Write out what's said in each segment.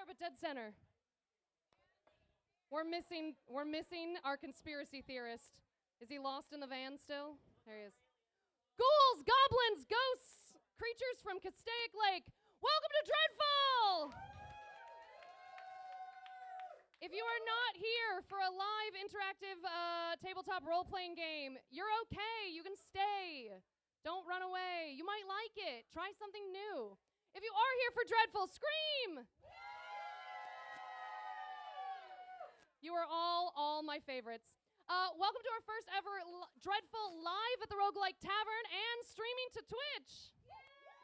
but dead center. We're missing our conspiracy theorist. Is he lost in the van still? There he is. Ghouls, goblins, ghosts, creatures from Castaic Lake. Welcome to Dreadful! If you are not here for a live interactive tabletop role-playing game, you're okay. You can stay. Don't run away. You might like it. Try something new. If you are here for Dreadful, scream! You are all my favorites. Welcome to our first ever Dreadful live at the Roguelike Tavern and streaming to Twitch.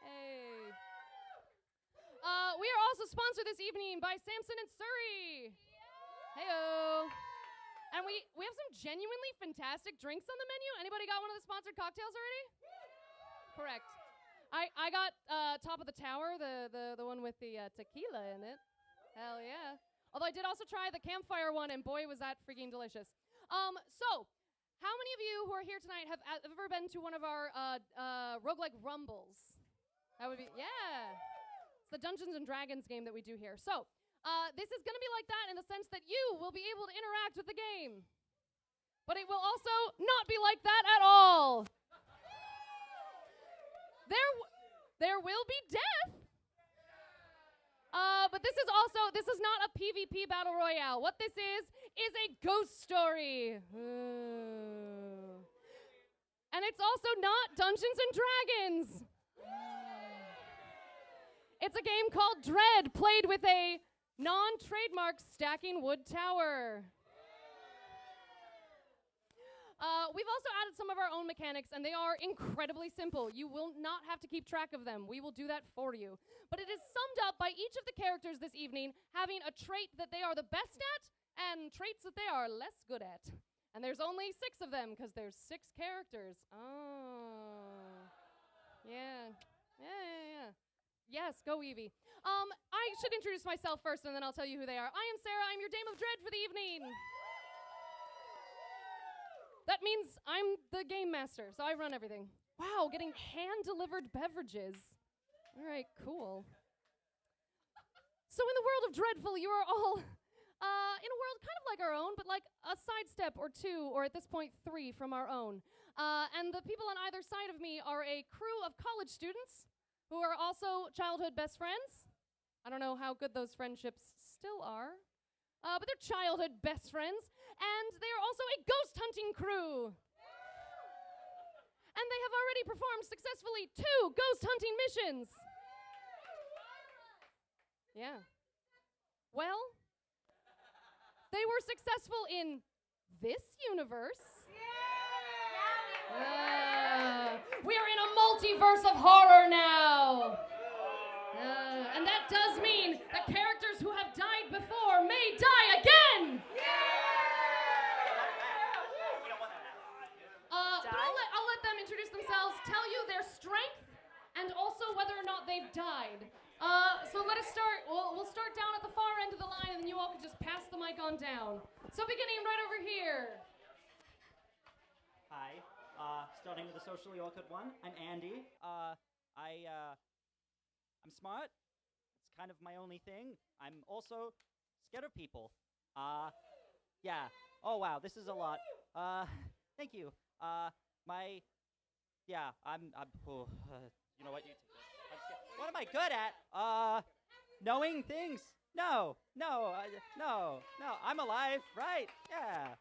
Hey. We are also sponsored this evening by Samson and Surrey. Heyo. And we have some genuinely fantastic drinks on the menu. Anybody got one of the sponsored cocktails already? Correct. I got Top of the Tower, the one with the tequila in it. Hell yeah. Although I did also try the campfire one, and boy, was that freaking delicious. So, how many of you who are here tonight have ever been to one of our roguelike rumbles? That would be, yeah. It's the Dungeons & Dragons game that we do here. So, this is going to be like that in the sense that you will be able to interact with the game. But it will also not be like that at all. There will be death. But this is not a PvP battle royale. What this is a ghost story. And it's also not Dungeons and Dragons. It's a game called Dread, played with a non-trademark stacking wood tower. We've also added some of our own mechanics, and they are incredibly simple. You will not have to keep track of them. We will do that for you. But it is summed up by each of the characters this evening having a trait that they are the best at and traits that they are less good at. And there's only 6 of them because there's 6 characters. Oh. Yeah. Yes, go Evie. I should introduce myself first, and then I'll tell you who they are. I am Sarah. I'm your Dame of Dread for the evening. That means I'm the game master, so I run everything. Wow, getting hand-delivered beverages. All right, cool. So in the world of Dreadful, you are all in a world kind of like our own, but like a sidestep or 2, or at this point 3 from our own. And the people on either side of me are a crew of college students who are also childhood best friends. I don't know how good those friendships still are. But they're childhood best friends, and they are also a ghost hunting crew. And they have already performed successfully 2 ghost hunting missions. Yeah. Well, they were successful in this universe. We are in a multiverse of horror now. And that does mean that characters who have died before may die again! But I'll let them introduce themselves, tell you their strength, and also whether or not they've died. So let us start. We'll start down at the far end of the line, and then you all can just pass the mic on down. So beginning right over here. Hi. Starting with the socially awkward one, I'm Andy. I'm smart. It's kind of my only thing. I'm also scared of people. Yeah. Oh, wow, this is a lot. Thank you. I'm you know what, you take this. I'm scared. What am I good at? Knowing things. No, I'm alive, right? Yeah.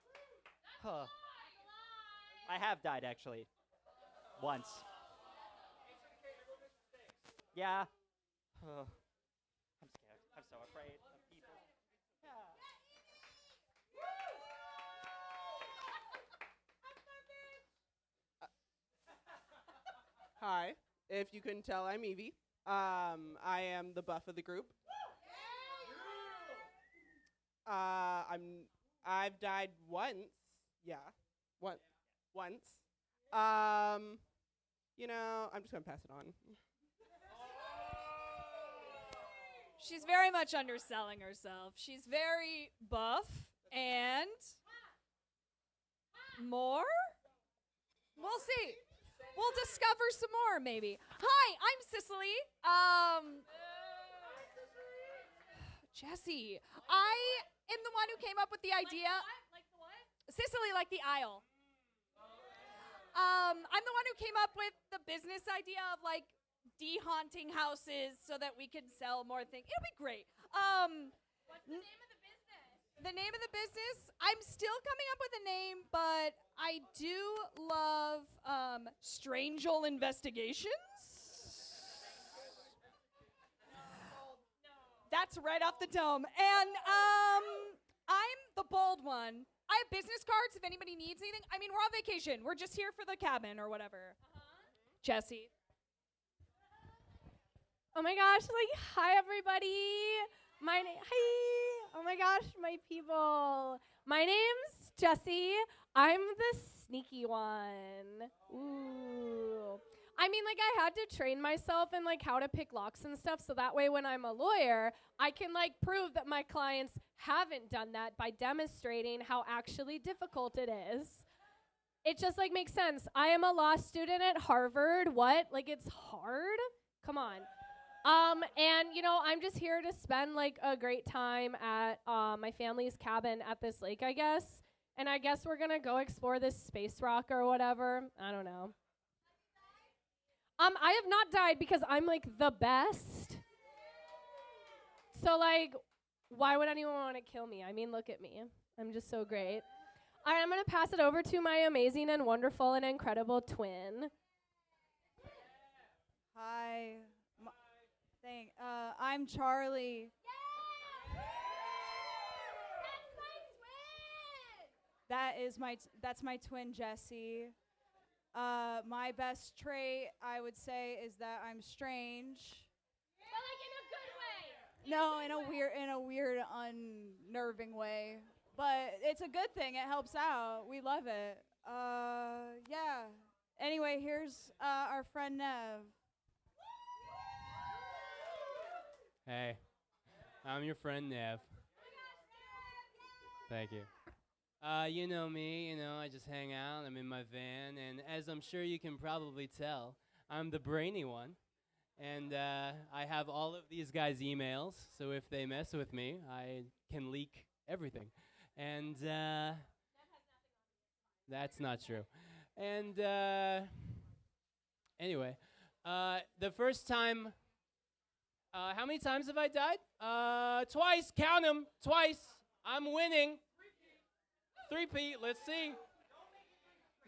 Huh. I have died, actually. Once. Yeah. I'm scared. I'm so afraid of people. Yeah. Hi. If you couldn't tell, I'm Evie. I am the buff of the group. I've died once. Yeah. Once. You know, I'm just gonna pass it on. She's very much underselling herself. She's very buff and more? We'll see. We'll discover some more, maybe. Hi, I'm Sicily. Jessie, I am the one who came up with the idea. Like the what? Sicily, like the Isle. I'm the one who came up with the business idea of like de-haunting houses so that we can sell more things. It'll be great. What's the name of the business? The name of the business, I'm still coming up with a name, but I do love Strangel Investigations. That's right off the dome. And I'm the bold one. I have business cards if anybody needs anything. I mean, we're on vacation. We're just here for the cabin or whatever. Jessie. Oh my gosh, like, hi everybody. Hi. Oh my gosh, my people. My name's Jessie. I'm the sneaky one. Ooh. I mean, like, I had to train myself in, like, how to pick locks and stuff, so that way when I'm a lawyer, I can, like, prove that my clients haven't done that by demonstrating how actually difficult it is. It just, like, makes sense. I am a law student at Harvard. What? Like, it's hard? Come on. And, you know, I'm just here to spend, like, a great time at my family's cabin at this lake, I guess. And I guess we're going to go explore this space rock or whatever. I don't know. I have not died because I'm, like, the best. So, like, why would anyone want to kill me? I mean, look at me. I'm just so great. All right, I'm going to pass it over to my amazing and wonderful and incredible twin. Hi. I'm Charlie. That's my twin Jessie. My best trait, I would say, is that I'm strange. But like in a good way. No, in a weird, unnerving way. But it's a good thing. It helps out. We love it. Yeah. Anyway, here's our friend Nev. Hey, I'm your friend Nev. Thank you. You know me, I just hang out, I'm in my van, and as I'm sure you can probably tell, I'm the brainy one. And I have all of these guys' emails, so if they mess with me, I can leak everything. And that's not true. And anyway, the first time, how many times have I died? Twice, count them, twice. I'm winning. Three-peat, let's see.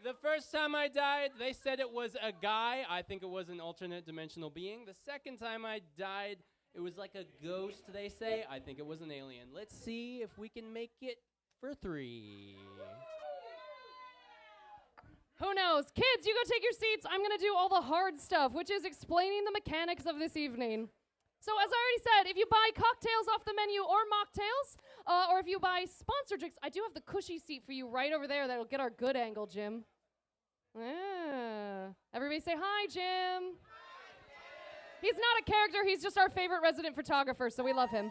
The first time I died, they said it was a guy. I think it was an alternate dimensional being. The second time I died, it was like a ghost, they say. I think it was an alien. Let's see if we can make it for 3. Who knows? Kids, you go take your seats. I'm going to do all the hard stuff, which is explaining the mechanics of this evening. So as I already said, if you buy cocktails off the menu or mocktails, or if you buy sponsored drinks, I do have the cushy seat for you right over there that'll get our good angle, Jim. Yeah. Everybody say hi, Jim. He's not a character. He's just our favorite resident photographer, so we love him.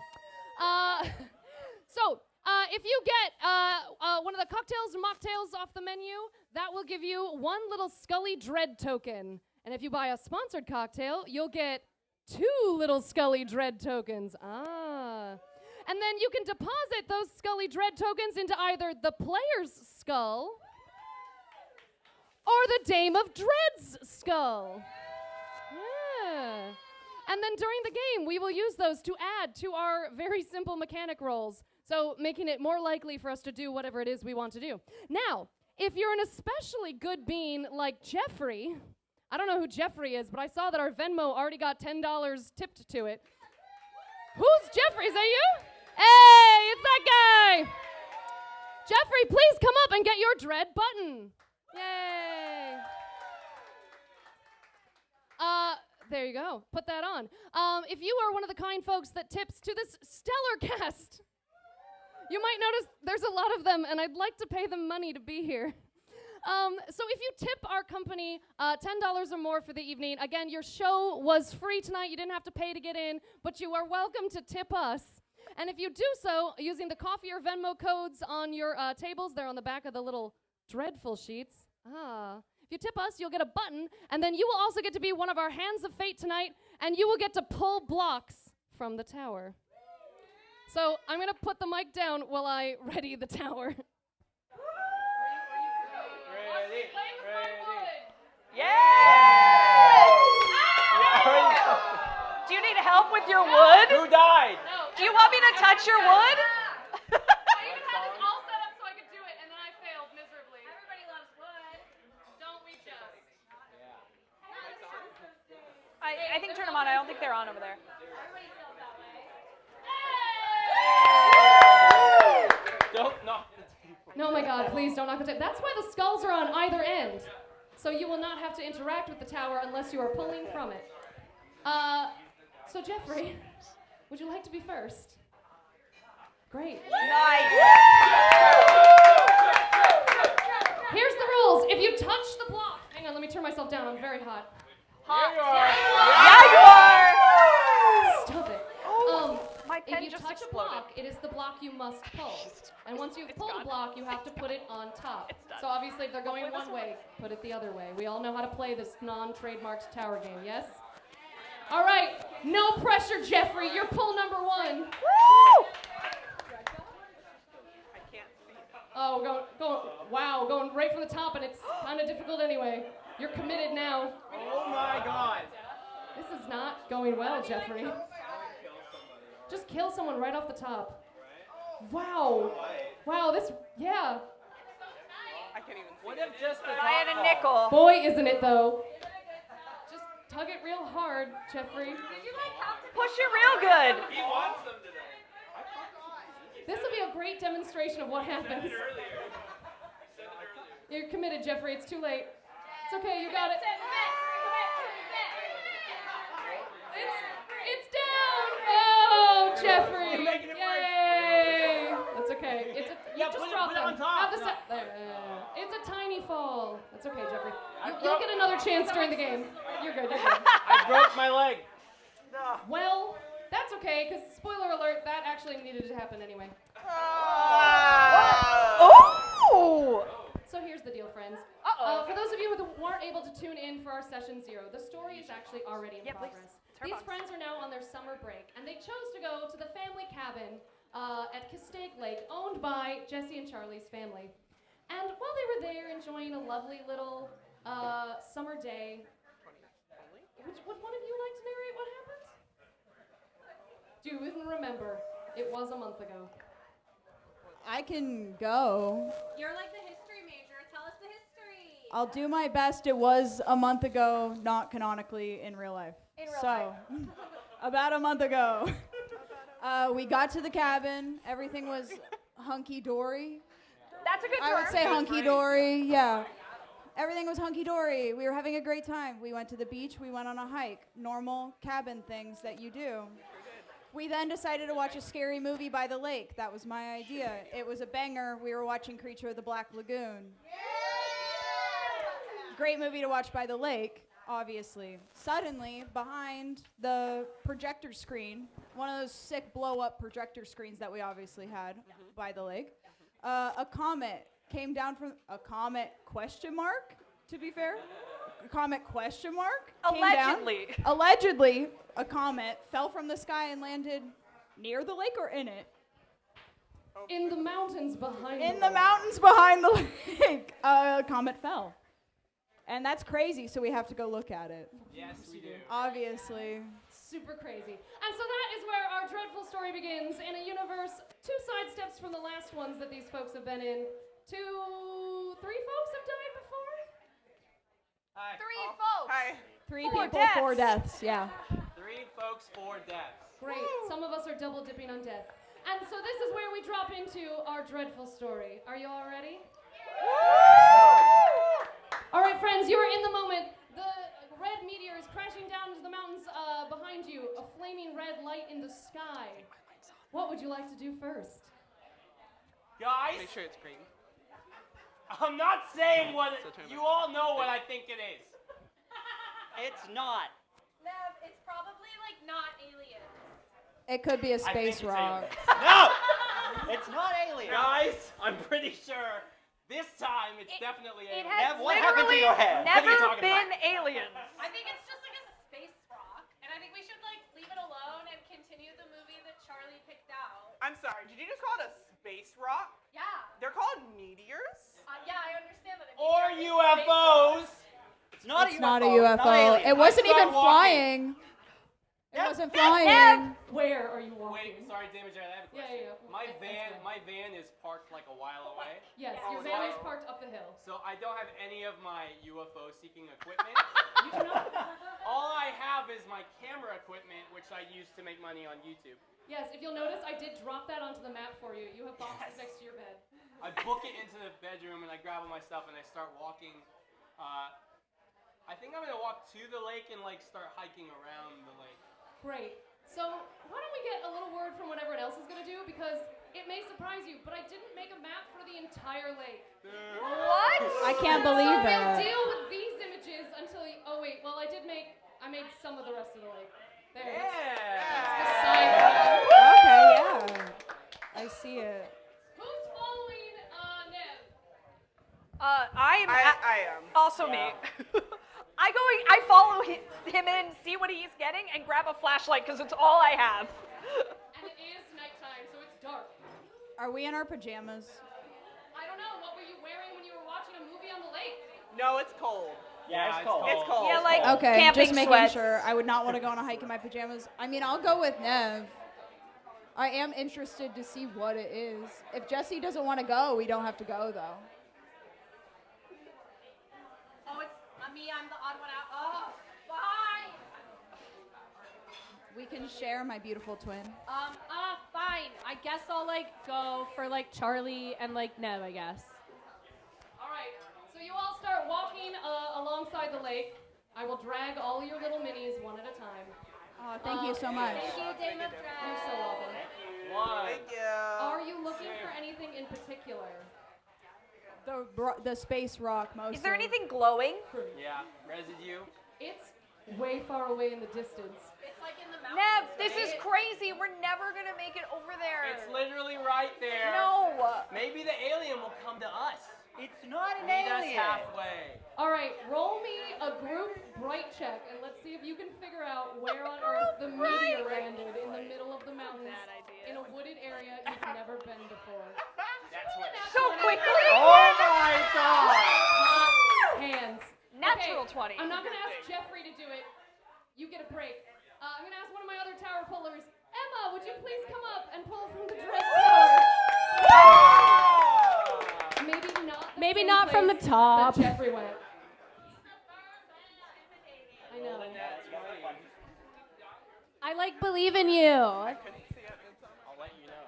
If you get one of the cocktails and mocktails off the menu, that will give you 1 little Scully Dread token. And if you buy a sponsored cocktail, you'll get 2 little Scully Dread tokens. And then you can deposit those Scully Dread tokens into either the player's skull or the Dame of Dread's skull. Yeah. And then during the game, we will use those to add to our very simple mechanic rolls, so making it more likely for us to do whatever it is we want to do. Now, if you're an especially good bean like Jeffrey, I don't know who Jeffrey is, but I saw that our Venmo already got $10 tipped to it. Who's Jeffrey? Is that you? Hey, it's that guy. Jeffrey, please come up and get your dread button. Yay. There you go. Put that on. If you are one of the kind folks that tips to this stellar cast, you might notice there's a lot of them, and I'd like to pay them money to be here. So if you tip our company $10 or more for the evening, again, your show was free tonight. You didn't have to pay to get in, but you are welcome to tip us. And if you do so using the coffee or Venmo codes on your tables, they're on the back of the little dreadful sheets. If you tip us, you'll get a button, and then you will also get to be one of our hands of fate tonight, and you will get to pull blocks from the tower. So I'm gonna put the mic down while I ready the tower. Ready. Do you need help with your wood? Who died? Do you want me to touch your wood? I even had this all set up so I could do it, and then I failed miserably. Everybody loves wood. Don't we just? I think turn them on. I don't think they're on over there. Everybody feels that way. Don't knock the table. No, my God, please don't knock the table. That's why the skulls are on either end. So you will not have to interact with the tower unless you are pulling from it. So Jeffrey, would you like to be first? Great. Nice. Here's the rules. If you touch the block, hang on, let me turn myself down. I'm very hot. Here you are. Yeah, you are. Stop it. My If pen you just touch a exploded. block, it is the block you must pull. And once you've pulled a block, you have to put it on top. So obviously, if they're going one way, put it the other way. We all know how to play this non-trademarked tower game, yes? All right, no pressure, Jeffrey. You're pull number 1. Woo! Oh, going right from the top, and it's kind of difficult anyway. You're committed now. Oh my God. This is not going well, Jeffrey. Just kill someone right off the top. Wow. Wow, yeah. I can't even see. What if just the I had top a nickel. Boy, isn't it though. Just tug it real hard, Jeffrey. Push it real good. He wants them today. This will be a great demonstration of what happens. You're committed, Jeffrey. It's too late. It's okay, you got it. It's down! Oh, Jeffrey! Yay! That's okay. It's you just drop put it on them. top. Have the it's a tiny fall. That's okay, Jeffrey. You'll get another chance during the game. You're good. You're good. I broke my leg. Well, that's okay, because spoiler alert, that actually needed to happen anyway. Oh! So here's the deal, friends. Uh-oh. For those of you who weren't able to tune in for our session 0, the story is actually already in progress. These friends are now on their summer break, and they chose to go to the family cabin at Castaic Lake, owned by Jessie and Charlie's family. And while they were there enjoying a lovely little summer day, would one of you like to narrate what happened? Do you even remember? It was a month ago. I can go. You're like the history major. Tell us the history. I'll do my best. It was a month ago, not canonically in real life. About a month ago, we got to the cabin. Everything was hunky-dory. That's a good term. I would say hunky-dory, yeah. Everything was hunky-dory. We were having a great time. We went to the beach. We went on a hike. Normal cabin things that you do. We then decided to watch a scary movie by the lake. That was my idea. It was a banger. We were watching Creature of the Black Lagoon. Great movie to watch by the lake, obviously. Suddenly, behind the projector screen, one of those sick blow-up projector screens that we obviously had by the lake, a comet came down from a comet question mark, to be fair. A comet question mark came down. Allegedly, a comet fell from the sky and landed near the lake or in it? In the mountains behind In the mountains behind the lake. A comet fell. And that's crazy, so we have to go look at it. Yes, we do. Obviously. Super crazy. And so that is where our dreadful story begins, in a universe 2 sidesteps from the last ones that these folks have been in. 3 folks have died before? Hi. 3 folks. Hi. 3 4 people, deaths. 4 deaths, yeah. 3 folks, 4 deaths. Great. Some of us are double dipping on death. And so this is where we drop into our dreadful story. Are you all ready? All right, friends, you are in the moment. The red meteor is crashing down into the mountains behind you, a flaming red light in the sky. What would you like to do first? Guys, Make sure it's green. I'm not saying what So turn you back. all know what I think it is. It's not. Nev, it's probably like not aliens. It could be a I think space it's rock. aliens. No! It's not alien. Guys, I'm pretty sure this time it's definitely It aliens. has Nev, what happened to literally your hair? What are you never talking been about? aliens. I think it's just like a space rock, and I think we should like leave it alone and continue the movie that Charlie picked out. I'm space rock. Yeah. They're called meteors. Yeah, I understand that. Or UFOs. It's not It's a UFO. not a not UFO. alien. It wasn't start even walking. flying. It wasn't flying. Where are you walking? Wait, sorry, Damage, I have a Yeah, question. yeah. My van is parked like a while away. Yes, your Oh, van is wow. parked up the hill. So I don't have any of my UFO seeking equipment. You do not. All I have is my camera equipment, which I use to make money on YouTube. Yes, if you'll notice, I did drop that onto the map for you. You have boxes next to your bed. I book it into the bedroom and I grab all my stuff and I start walking. I think I'm gonna walk to the lake and like start hiking around the lake. Great. So why don't we get a little word from what everyone else is gonna do, because it may surprise you, but I didn't make a map for the entire lake. What? I can't believe So we'll that. deal with these images until you, oh wait, well I made some of the rest of the lake. There it is. That's the sidewalk. Okay, yeah. I see it. Who's following Nev? I am. Also me. I follow him in, see what he's getting, and grab a flashlight because it's all I have. And it is nighttime, so it's dark. Are we in our pajamas? I don't know, what were you wearing when you were watching a movie on the lake? No, it's cold. Yeah, it's cold. It's cold. Yeah, like Okay, camping just making sweats. sure. I would not want to go on a hike in my pajamas. I mean, I'll go with Nev. I am interested to see what it is. If Jessie doesn't want to go, we don't have to go, though. Oh, it's me. I'm the odd one out. Oh, fine. We can share, my beautiful twin. Fine. I guess I'll go for Charlie and Nev, I guess. All right, so you all start walking alongside the lake. I will drag all your little minis one at a time. Oh, thank you so much. Thank you, Dame of You're so welcome. One. Thank you. Are you looking for anything in particular? The space rock, mostly. Is there anything glowing? Yeah, residue. It's way far away in the distance. It's in the Nev, this is crazy. We're never gonna make it over there. It's literally right there. No. Maybe the alien will come to us. It's not an Meet us alien. halfway. All right, roll me a group bright check, and let's see if you can figure out where on Earth the meteor landed in the middle of the mountains in a wooded area you've never been before. That's what. So quickly? Oh my god! Hot hands. Natural Okay, 20. I'm not going to ask Jeffrey to do it. You get a break. I'm going to ask one of my other tower pullers. Emma, would you please come up and pull from the dread tower? Maybe not from the place top. that Jeffrey went. I know. I believe in you. I'll let you know.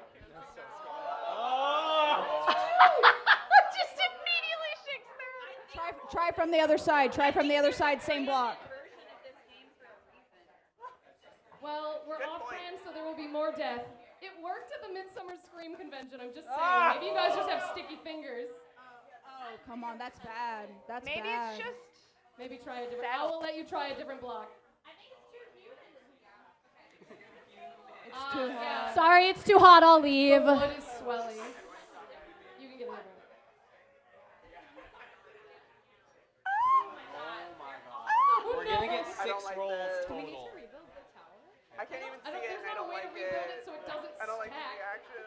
Oh! Just immediately shakes their Try from the other side. Try from the other side, same block. Well, we're Good off point. brand, so there will be more death. It worked at the Midsummer Scream convention, I'm just saying. Maybe you guys just have sticky fingers. Oh, come on, that's bad. That's Maybe bad. it's just. Maybe try a different. I will let you try a different block. It's too hot. Sorry, it's too hot. I'll leave. The wood is swelling. You can get over it. We're gonna get I 6 don't like rolls this. total. I can't even see it, There's and I not a don't way to like rebuild it it. so it doesn't I don't like the stack. reaction.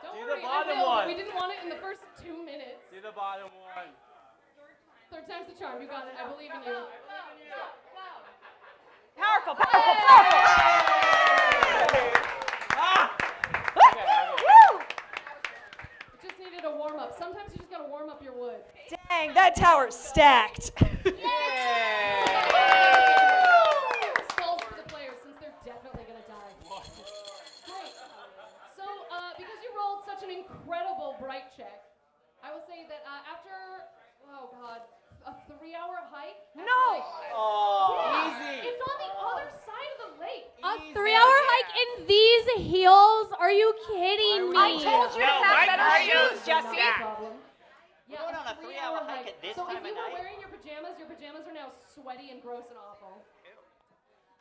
Don't Do the worry, bottom I will, but one. we didn't want it in the first 2 minutes. Do the bottom one. Third time's the charm. You got it. I believe in you. Powerful, powerful, powerful. Okay. It just needed a warm up. Sometimes you just gotta warm up your wood. Dang, that tower's stacked. Skulls for the players since they're definitely gonna die. Great. So, because you rolled such an incredible bright check, I will say that after, a 3-hour hike. No. Easy. It's on the other side of the lake. A 3-hour hike in these heels? Are you kidding me? I told you to No, have my better brain shoes, is Jesse. No problem. We're going on a 3-hour hike at this so time if of you were night? wearing your pajamas are now sweaty and gross and awful.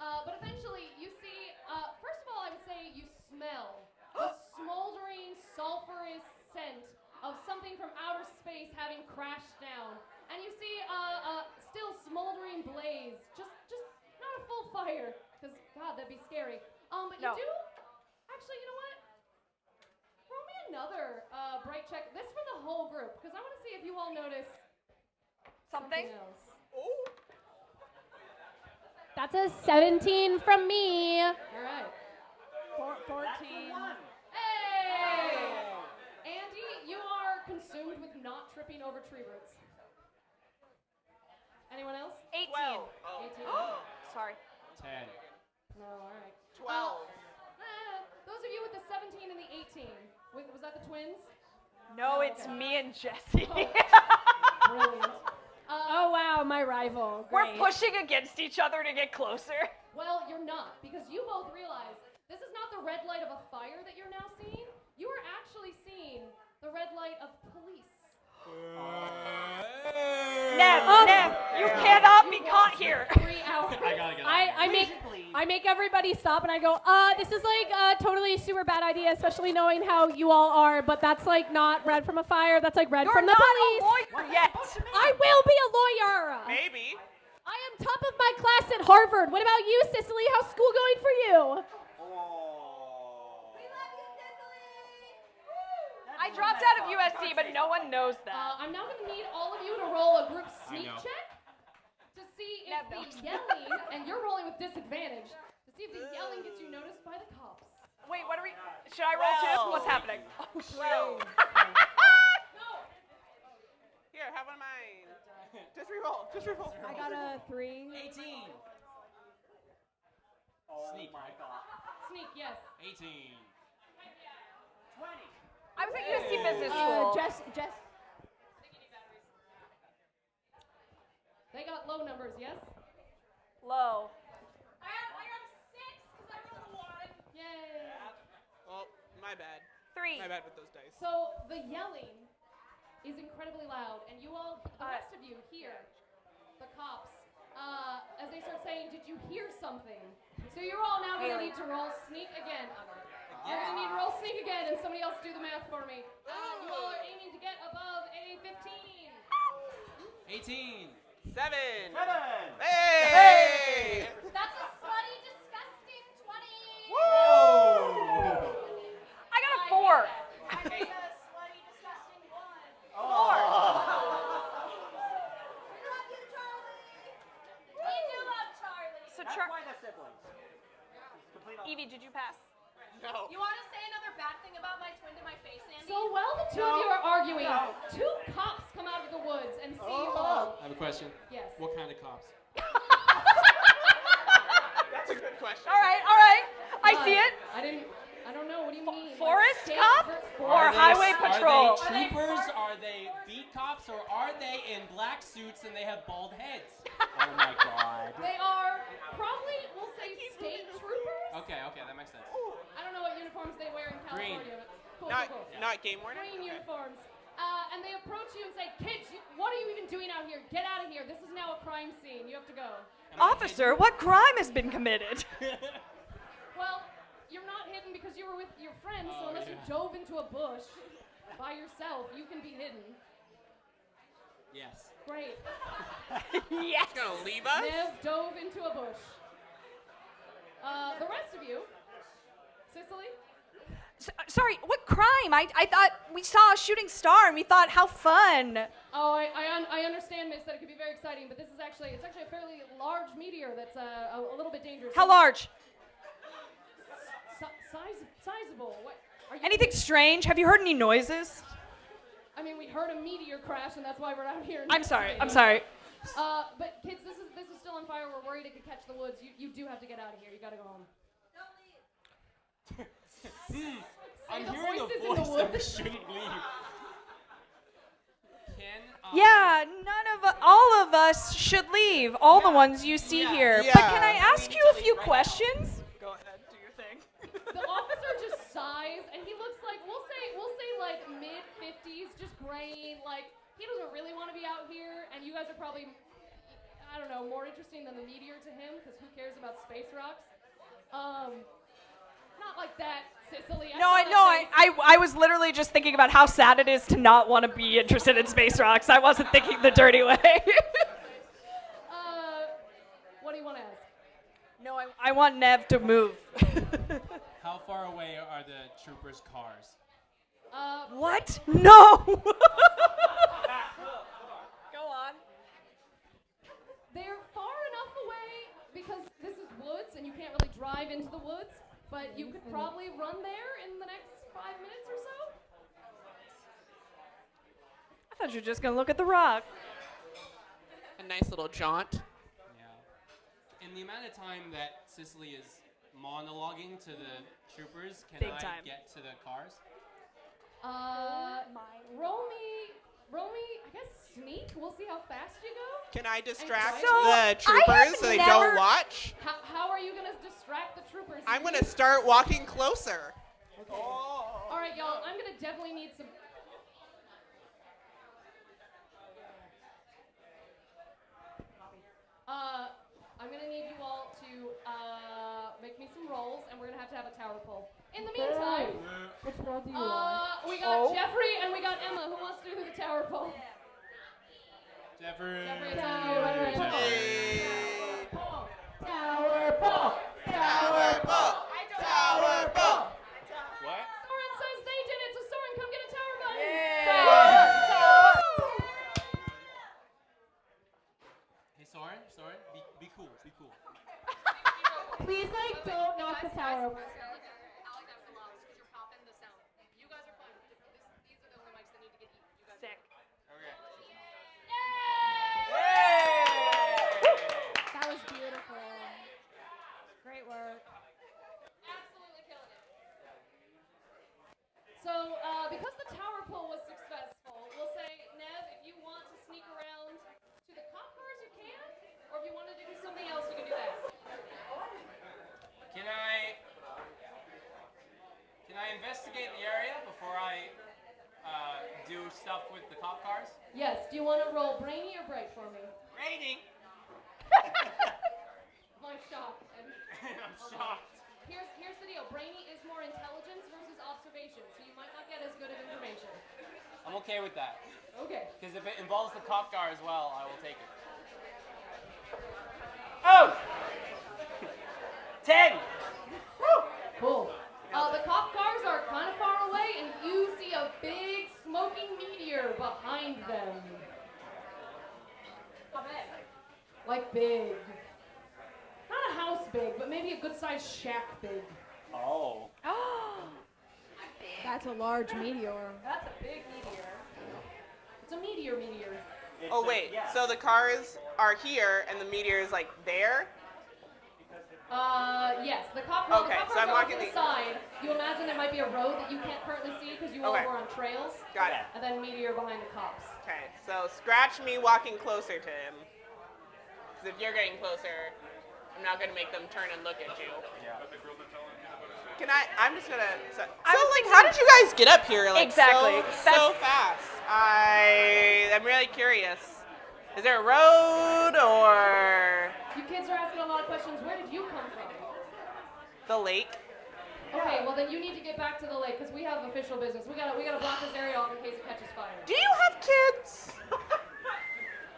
But eventually, you see, first of all, I would say you smell the smoldering, sulfurous scent of something from outer space having crashed down. and you see a still smoldering blaze. Just not a full fire, because God, that'd be scary. But you do. Actually, you know what? Roll me another bright check. This for the whole group, because I want to see if you all notice something else. That's a 17 from me. All right. 14. Hey! Andy, you are consumed with not tripping over tree roots. Anyone else? 18. 18. Sorry. 10. No, all right. 12. Those of you with the 17 and the 18. Was that the twins? No, it's me and Jessie. Brilliant. Oh wow, my rival. We're Great. pushing against each other to get closer. Well, you're not, because you both realize this is not the red light of a fire that you're now seeing. You are actually seeing the red light of police. Nev, you cannot be caught here. 3 hours. I gotta get I make everybody stop and I go, this is like a totally super bad idea, especially knowing how you all are, but that's like not red from a fire, that's like red You're from the not police. a lawyer yet. I will be a lawyer. Maybe. I am top of my class at Harvard. What about you, Sicily? How's school going for you? I dropped out of USC, but no one knows that. I'm now going to need all of you to roll a group sneak know. check to see if Nev the knows. yelling, and you're rolling with disadvantage, to see if the yelling gets you noticed by the cops. Wait, what are we? Should I roll too? What's happening? Oh, shit. Here, have one of mine. Just reroll. Just reroll. I got a 3. 18. Sneak, right? Sneak, yes. 18. I was at USC Business School. Jess. They got low numbers, yes? Low. I got 6 because I rolled a 1. Yay. Oh, my bad. 3. My bad with those dice. So the yelling is incredibly loud, and you all, the rest of you, hear the cops as they start saying, "Did you hear something?" So you're all now going to need to roll sneak again. You're going to need to roll sneak again, and somebody else do the math for me. You all are aiming to get above a 15. 18. 7. 7. Hey! That's a slutty, disgusting 20. Whoa! I got a 4. I made a slutty, disgusting 1. We do love Charlie. So That's why they're siblings. Complete opposite. Evie, did you pass? No. You want to say another bad thing about my twin to my face, Andy? So while the two of you are arguing, 2 cops come out of the woods and see you all. I have a question. Yes. What kind of cops? That's a good question. All right. I see it. I don't know. What do you mean? Forest state cop versus or forest? highway patrol? Are they troopers? Are they beat cops? Or are they in black suits and they have bald heads? Oh my god. They are probably, we'll say, state troopers. Okay, that makes sense. I don't know what uniforms they wear in Green. California. But cool. Not game warden? Green Okay. uniforms. And they approach you and say, "Kids, what are you even doing out here? Get out of here. This is now a crime scene. You have to go." Officer, what crime has been committed? Well, you're not hidden because you were with your friends, so Oh, unless you yeah. dove into a bush by yourself, you can be hidden. Yes. Great. Yes. He's gonna leave us? Nev dove into a bush. The rest of you, Sicily? Sorry, what crime? I thought we saw a shooting star and we thought, how fun. Oh, I understand, Miss, that it could be very exciting, but it's actually a fairly large meteor that's a little bit dangerous. How large? Sizable. What? Are you? Anything strange? Have you heard any noises? I mean, we heard a meteor crash, and that's why we're out here. I'm sorry. investigating. But kids, this is still on fire. We're worried it could catch the woods. You do have to get out of here. You gotta go home. I'm the hearing voices a in the voice that we woods. shouldn't leave. Can Yeah, all of us should leave. All the ones you see here. But can I ask you a few questions? Go ahead, do your thing. The officer just sighs, and he looks like we'll say like mid-50s, just graying. Like he doesn't really want to be out here, and you guys are probably, I don't know, more interesting than the meteor to him, because who cares about space rocks? Not like that, Sicily. No, I was literally just thinking about how sad it is to not want to be interested in space rocks. I wasn't thinking the dirty way. What do you want to ask? No, I want Nev to move. How far away are the troopers' cars? What? No! Go on. They're far enough away because this is woods and you can't really drive into the woods, but you could probably run there in the next 5 minutes or so. I thought you were just going to look at the rock. A nice little jaunt. Yeah. In the amount of time that Sicily is monologuing to the troopers, can Big I time. get to the cars? Roll me, I guess sneak. We'll see how fast you go. Can I distract So, the troopers so they don't watch? How are you going to distract the troopers? I'm going to start walking closer. Okay. All right, y'all. I'm going to definitely need some... I'm going to need you all to make me some rolls, and we're going to have a tower pull. In the meantime, Which roll do you want? we got Jeffrey and we got Emma. Who wants to do the tower pull? Jeffrey. Tower pull. Tower pull. Tower pull. Tower pull. What? Soren says they did it, so Soren, come get a tower button. Hey, Soren, be cool, be cool. Please, don't knock the tower. Sick. That was beautiful. Great work. Absolutely killing it. So, because the tower pull was successful, we'll say, Nev, if you want to sneak around to the cop cars, you can. Or if you wanted to do something else, you can do that. Can I investigate the area before I do stuff with the cop cars? Yes. Do you want to roll brainy or bright for me? Raining. I'm shocked. I'm shocked. Here's the deal. Brainy is more intelligence versus observation, so you might not get as good of information. I'm okay with that. Okay. Because if it involves the cop car as well, I will take it. Oh! 10! Cool. The cop cars are kind of far away, and you see a big smoking meteor behind them. How big? Like big. Not a house big, but maybe a good-sized shack big. Oh. That's a large meteor. That's a big meteor. It's a meteor. Oh, wait. So the cars are here and the meteor is like there? Yes. The cop Okay, cars so I'm are walking to the the- side. You imagine there might be a road that you can't currently see because you all Okay. were on trails. Got it. And then meteor behind the cops. Okay, so scratch me walking closer to him. Because if you're getting closer, I'm not going to make them turn and look at you. Yeah. I'm just going to... So, how did you guys get up here? Like, Exactly. So fast. I'm really curious. Is there a road or You kids are asking a lot of questions. Where did you come from? the lake? Okay, well then you need to get back to the lake because we have official business. We gotta block this area off in case it catches fire. Do you have kids?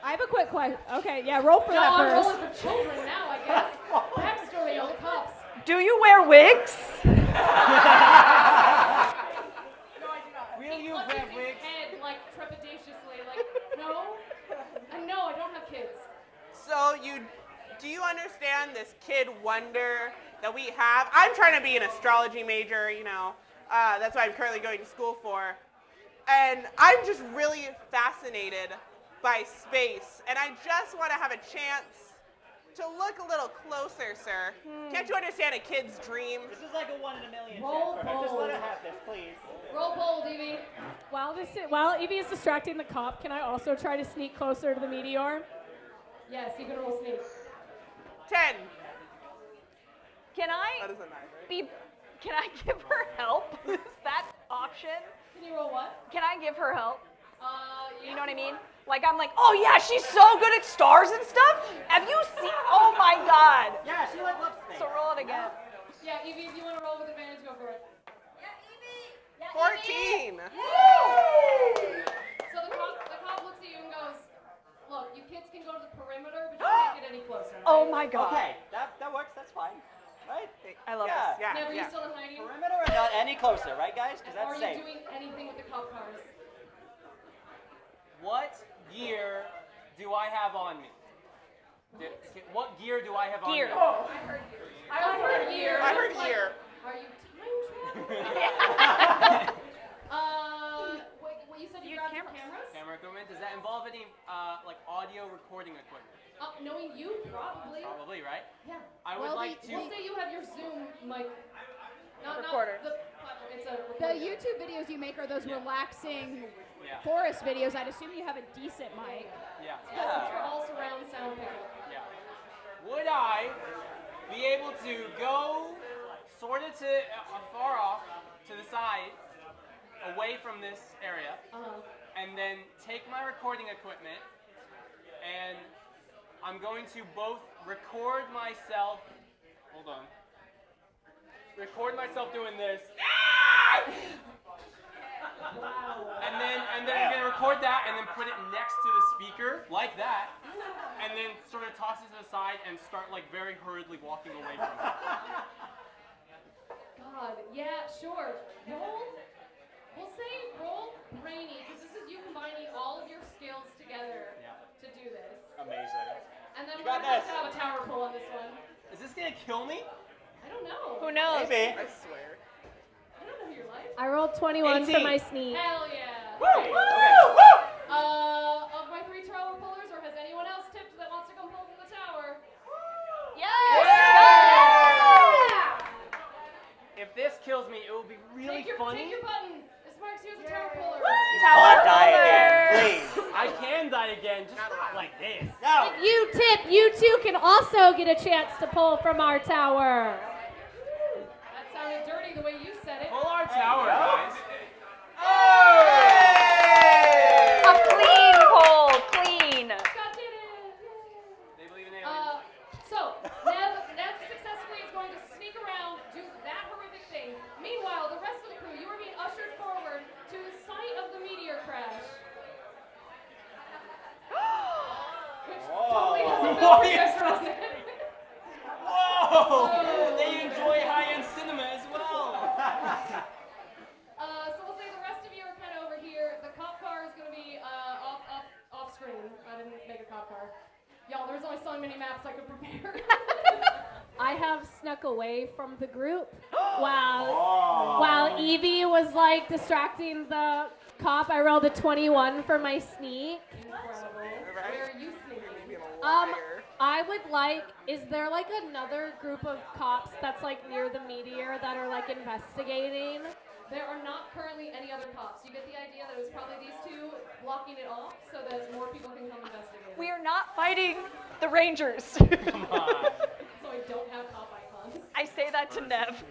I have a quick question. Okay, yeah, roll for No, that I'm first. rolling for children now, I guess. Backstory of the cops. Do you wear wigs? Will He you clutches wear his wigs? head like trepidatiously, like no, no, I don't have kids. So do you understand this kid wonder that we have? I'm trying to be an astrology major, that's what I'm currently going to school for. And I'm just really fascinated by space. And I just want to have a chance to look a little closer, sir. Can't you understand a kid's dream? This is like a 1 in a million Roll chance for her. Just let her bold. have this, please. Roll bold, Evie. While Evie is distracting the cop, can I also try to sneak closer to the meteor? Yes, you can roll sneak. 10. Can That I is a 9, right? Can I give her help? Is that option? Can you roll what? Can I give her help? Yeah. You know what I mean? Like I'm like, oh yeah, she's so good at stars and stuff. Have you seen? Oh my god. Yeah, she like loves things. So roll it again. Yeah, Evie, if you want to roll with advantage, go for it. 14. So the cop looks at you and goes, look, you kids can go to the perimeter, but you can't get any closer. Right? Oh my god. Okay, that works. That's fine. Right? I love Yeah. this. Yeah, Never, you yeah. still in hiding? Perimeter and not any closer, right, guys? Because Are that's you safe. doing anything with the cop cars? What gear do I have on me? What gear do I have on Gear. me? I heard gear. I heard Like, gear. Are you time traveling? Wait, you said you grabbed your cameras? Camera equipment. Does that involve any like audio recording equipment? Knowing you, probably. Probably, right? Yeah. I would like to. We'll say you have your Zoom mic. Recorder. Not the platform. It's a The recorder. YouTube videos you make are those relaxing Yeah. forest videos. I'd assume you have a decent mic. Yeah. Yeah, for all surround sound pickup. Yeah. Would I be able to go sort of to far off to the side, away from this area, and then take my recording equipment, and I'm going to both record myself. Hold on. Record myself doing this. And then I'm gonna record that and then put it next to the speaker like that, and then sort of toss it to the side and start like very hurriedly walking away from it. God, yeah, sure. We'll say roll brainy, because this is you combining all of your skills together to do this. Amazing. And then You we're got gonna have this. to have a tower pull on this one. Is this gonna kill me? I don't know. Who knows? Maybe. I swear. I don't know your life. I rolled 21 for 18. my sneak. Hell yeah. Okay. Of my 3 tower pullers, or has anyone else tipped that wants to come pull from the tower? If this kills me, it will be really funny. Take your button. This marks you as a tower puller. Not die again, please. I can die again, just not like this. No. If you tip, you too can also get a chance to pull from our tower. That sounded dirty the way you said it. Pull our tower, guys. A clean pull. Clean. Scott did it. They believe in aliens. So, Nev successfully is going to sneak around, do that horrific thing. Meanwhile, the rest of the crew, you are being ushered forward to the site of the meteor crash. Which totally has a film projector on it. Whoa! They enjoy high-end cinema as well. So we'll say the rest of you are kind of over here. The cop car is going to be off screen. I didn't make a cop car. Y'all, there's only so many maps I could prepare. I have snuck away from the group while Evie was like distracting the cop. I rolled a 21 for my sneak. Incredible. Where are you sneaking? I would like, is there like another group of cops that's like near the meteor that are like investigating? There are not currently any other cops. You get the idea that it was probably these two blocking it off so that more people can come investigate. We are not fighting the Rangers. Come on. So I don't have cop icons. I say that to Nev.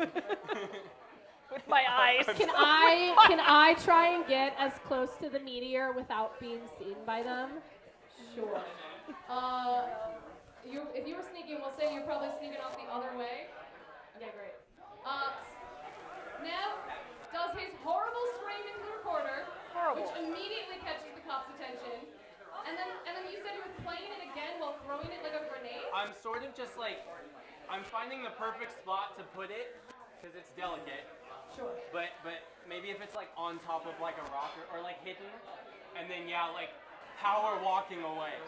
With my eyes. Can I try and get as close to the meteor without being seen by them? Sure. If you were sneaking, we'll say you're probably sneaking off the other way. Okay, great. Nev does his horrible scream into the recorder, which immediately catches the cop's attention. And then you said you were playing it again while throwing it like a grenade? I'm sort of just like, I'm finding the perfect spot to put it, because it's delicate. Sure. But maybe if it's like on top of like a rock or like hidden, and then like power walking away.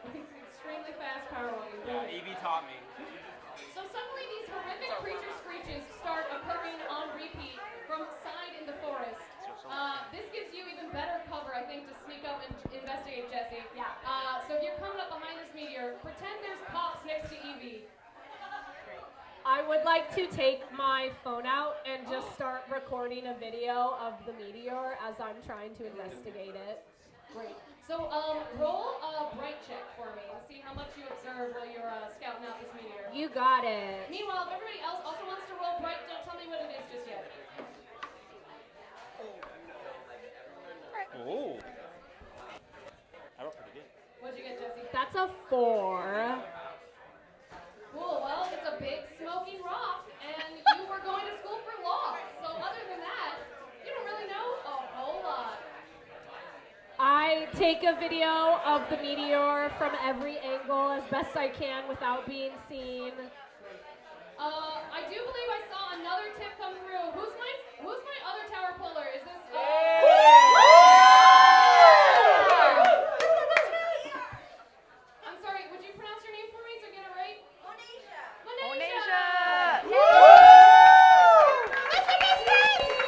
Extremely fast power walking. Yeah, Evie taught me. So suddenly these horrific creature screeches start occurring on repeat from side in the forest. This gives you even better cover, I think, to sneak up and investigate Jessie. Yeah. So if you're coming up behind this meteor, pretend there's cops next to Evie. I would like to take my phone out and just start recording a video of the meteor as I'm trying to investigate it. Great. So roll a bright check for me and see how much you observe while you're scouting out this meteor. You got it. Meanwhile, if everybody else also wants to roll bright, don't tell me what it is just yet. Oh. I rolled pretty good. What'd you get, Jessie? That's a 4. Cool. Well, it's a big smoking rock. take a video of the meteor from every angle as best I can without being seen. I do believe I saw another tip come through. Who's my other tower puller? Is this? I'm sorry. Would you pronounce your name for me so I get it right? Moessinger.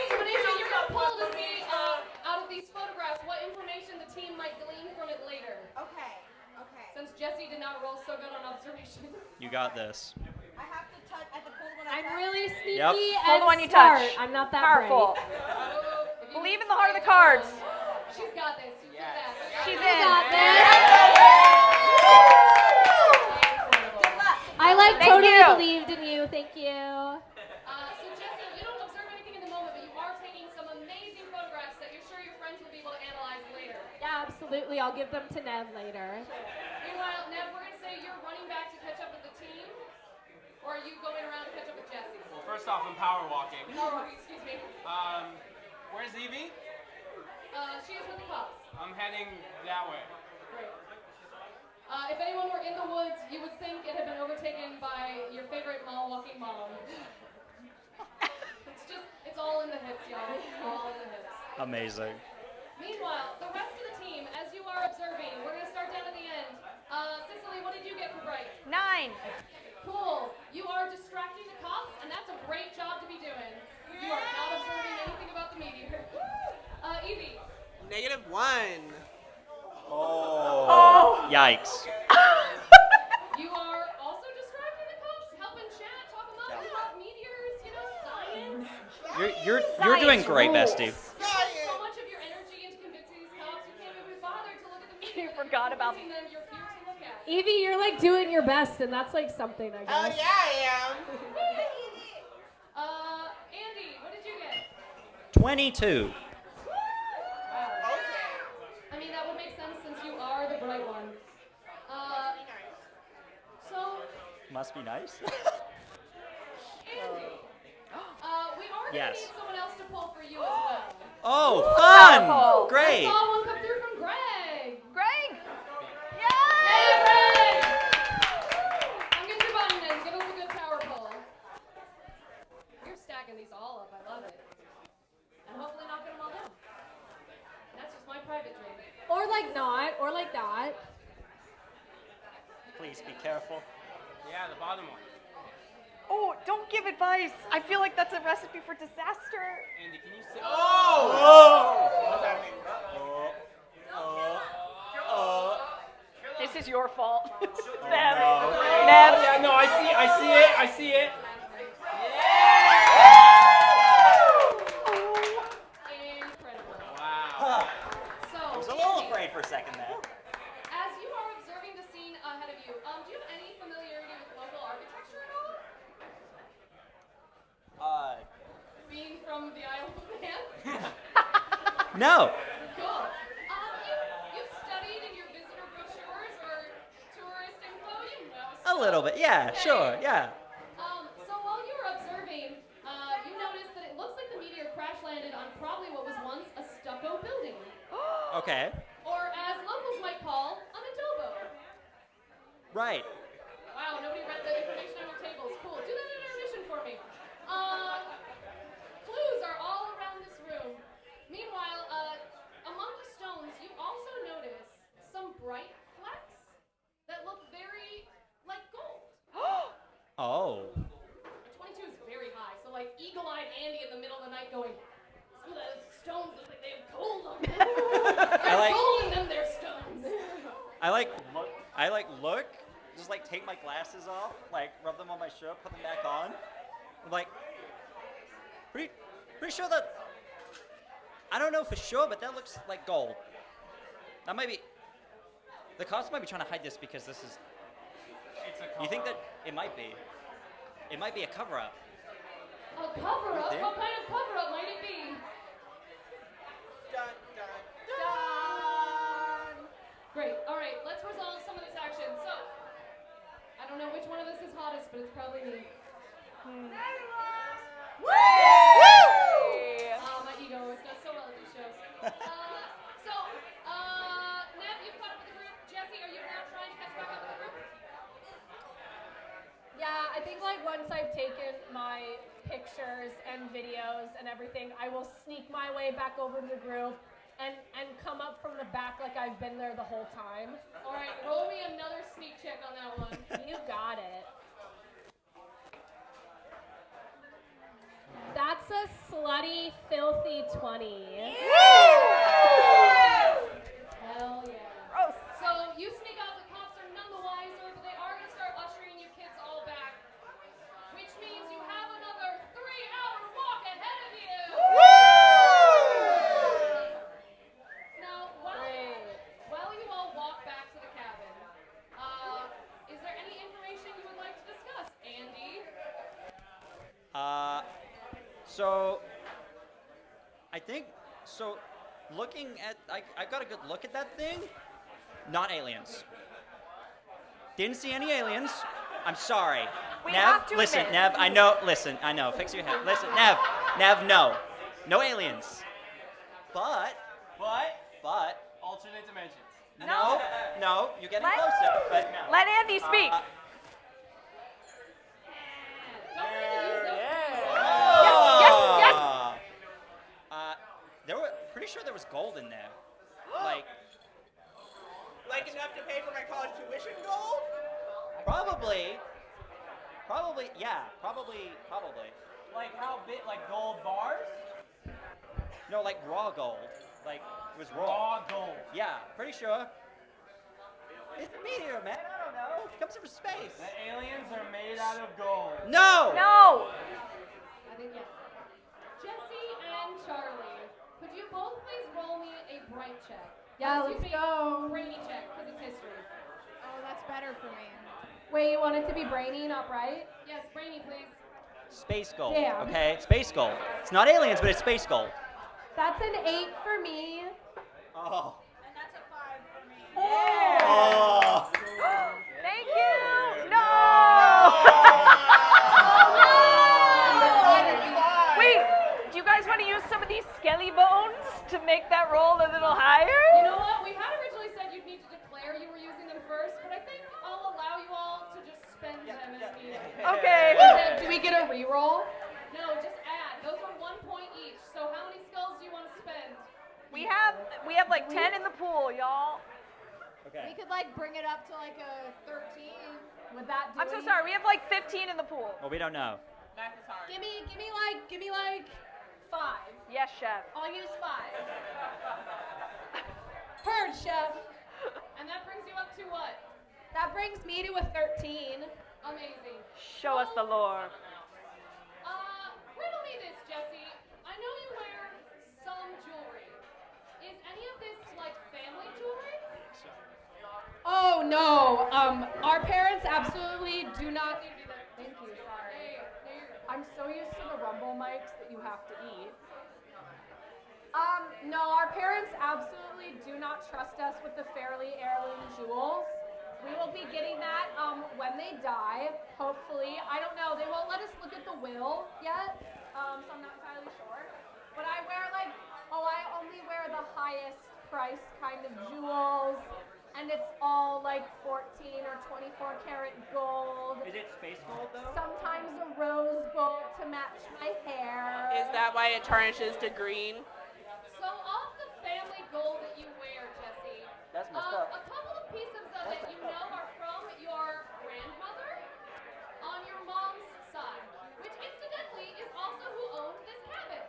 Moessinger, you're gonna pull to see out of these photographs what information the team might glean from it later. Okay. Since Jessie did not roll so good on observation. You got this. I have to touch at the pull when I'm really sneaky Yep. and Hold the one you smart. touch. I'm not that Powerful. bright. Believe in the heart of the cards. She's got this. She's got that. She's I in. got this. I like Thank totally you. believed in you. Thank you. So Jessie, you don't observe anything in the moment, but you are taking some amazing photographs that you're sure your friends will be able to analyze later. Yeah, absolutely. I'll give them to Nev later. Meanwhile, Nev, we're gonna say you're running back to catch up with the team, or are you going around to catch up with Jessie? Well, first off, I'm power walking. Oh, excuse me. Where's Evie? She is with the cops. I'm heading that way. Great. If anyone were in the woods, you would think it had been overtaken by your favorite mall-walking mom. It's all in the hips, y'all. It's all in the hips. Amazing. Meanwhile, the rest of the team, as you are observing, we're going to start down at the end. Sicily, what did you get for bright? 9. Cool. You are distracting the cops, and that's a great job to be doing. You are not observing anything about the meteor. Evie. -1. Oh. Yikes. You are also distracting the cops, helping chat, talk them up about meteors, science. You're doing great, bestie. You put so much of your energy into convincing these cops, you can't even be bothered to look at the meteor. You forgot about Convincing them you're here to look at. Evie, you're like doing your best, and that's like something, I guess. I am. Andy, what did you get? 22. I mean, that would make sense since you are the bright one. So, Must be nice. Andy, we are Yes. going to need someone else to pull for you as well. Oh, fun! Powerful. I Great. saw one come through from Greg. Greg. Hey, Greg! Come get your button and give us a good power pull. You're stacking these all up. I love it. And hopefully knocking them all down. That's just my private dream. Or like not, or like that. Please be careful. Yeah, the bottom one. Oh, don't give advice. I feel like that's a recipe for disaster. Andy, can you sit? This is your fault. Nev. no. Nev. Yeah, no, I see it. Incredible. Wow. So, I was a little Andy, afraid for a second there. as you are observing the scene ahead of you, do you have any familiarity with local architecture at all? Being from the Isle of Man? No. Cool. You've studied in your visitor brochures or tourist info, you know. A little bit. Yeah, sure. Yeah. So while you were observing, you noticed that it looks like the meteor crash landed on probably what was once a stucco building. Okay. Or as locals might call, an adobo. Right. Wow, nobody read the information on your tables. Cool. Do that in intermission for me. Clues are all around this room. Meanwhile, among the stones, you also notice some bright flecks that look very like gold. Oh. 22 is very high, so like eagle-eyed Andy in the middle of the night going, some of those stones look like they have gold on them. There's gold in them, they're stones. I look, just like take my glasses off, like rub them on my shirt, put them back on. I'm like, pretty sure that, I don't know for sure, but that looks like gold. That might be, the cops might be trying to hide this because this is, you think that it might be? It might be a cover-up. A cover-up? There? What kind of cover-up might it be? Dun, dun, Great. All right, let's resolve some of this action. So, I don't know which one of us is hottest, but it's probably me. My ego always does so well at these shows. Yeah, I think like once I've taken my pictures and videos and everything, I will sneak my way back over to the group and come up from the back like I've been there the whole time. All right, roll me another sneak check on that one. You got it. That's a slutty, filthy 20. Hell yeah. Gross. So you sneak out, the cops are none the wiser, but they are going to start ushering you kids all back, which means you have another 3-hour walk ahead of you. Now, while you all walk back to the cabin, is there any information you would like to discuss, Andy? So I think so. Looking at, I got a good look at that thing. Not aliens. Didn't see any aliens. I'm sorry. We Nev, have to listen, admit. Nev. I know. Fix your head. Listen, Nev, no aliens. But Alternate dimensions. no, you're getting Let- closer. But no. Let Andy speak. Don't forget to use those. Yes. Pretty sure there was gold in there. Like enough to pay for my college tuition gold? Probably, yeah, probably. Like how big? Like gold bars? No, like raw gold. Like, it was raw. Raw gold. Yeah, pretty sure. It's a meteor, man. I don't know. It comes from space. The aliens are made out of gold. No! No. I think yes. Jessie and Charlie, could you both please roll me a bright check? Yeah, Excuse let's me, go. Brainy check, because it's history. Oh, that's better for me. Wait, you want it to be brainy, not bright? Yes, Brainy, please. Space gold. Damn. Okay, space gold. It's not aliens, but it's space gold. That's an 8 for me. Oh. And that's a 5 for me. Oh. Thank you. No. Wait, do you guys want to use some of these skelly bones to make that roll a little higher? You know what? We had originally said you'd need to declare you were using them first, but I think I'll allow you all to just spend them as needed. Okay. Do we get a reroll? No, just add. Those are 1 point each. So how many skulls do you want to spend? We have like 10 in the pool, y'all. We Okay. could like bring it up to like a 13. Would that do I'm so any- sorry. We have like 15 in the pool. Well, we don't know. Math is hard. Give me like 5. Yes, chef. I'll use 5. Heard, chef. And that brings you up to what? That brings me to a 13. Amazing. Show us the lore. Riddle me this, Jessie. I know you wear some jewelry. Is any of this like family jewelry? Oh no. Our parents absolutely do not. Thank you. Sorry. Hey, I'm so used to the rumble mics that you have to eat. No, our parents absolutely do not trust us with the Fairly heirloom jewels. We will be getting that when they die, hopefully. I don't know. They won't let us look at the will yet, so I'm not entirely sure. But I only wear the highest price kind of jewels, and it's all like 14 or 24 karat gold. Is it space gold though? Sometimes a rose gold to match my hair. Is that why it tarnishes to green? So off the family gold that you wear, Jessie, That's messed up. a couple of pieces of it you know are from your grandmother on your mom's side, which incidentally is also who owned this cabin.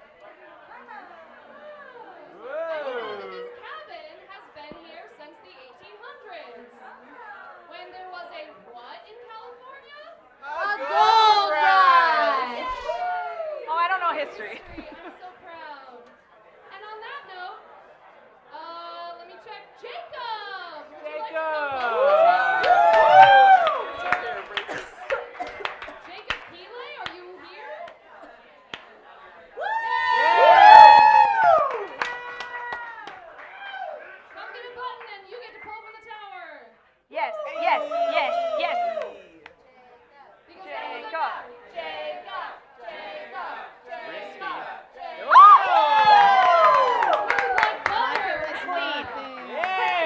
And you know that this cabin has been here since the 1800s, when there was a what in California? A gold rush! Oh, I don't know history. I'm so proud. And on that note, let me check. Jacob! Would you like to come over the tower? Jacob Keeley, are you here? Come get a button and you get to pull from the tower. Yes, yes, yes, yes. Because that was Jacob. enough. Jacob! Smooth like butter.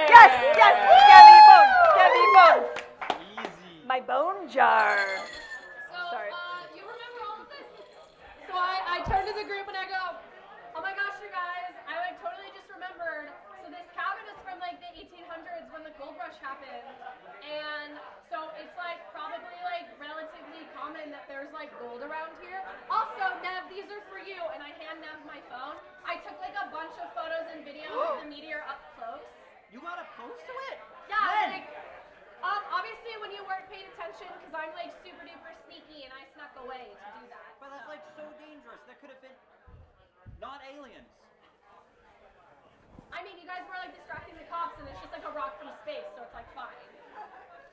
Yes, yes, skelly bones, skelly bones. Easy. My bone jar. turn to the group and I go, oh my gosh, you guys, I like totally just remembered. So this cabin is from like the 1800s when the gold rush happened. And so it's like probably like relatively common that there's like gold around here. Also, Nev, these are for you. And I hand Nev my phone. I took like a bunch of photos and videos of the meteor up close. You got a post to it? Yeah, When? like, obviously when you weren't paying attention because I'm like super duper sneaky and I snuck away to do that. But that's like so dangerous. There could have been not aliens. I mean, you guys were like distracting the cops and it's just like a rock from space, so it's like fine.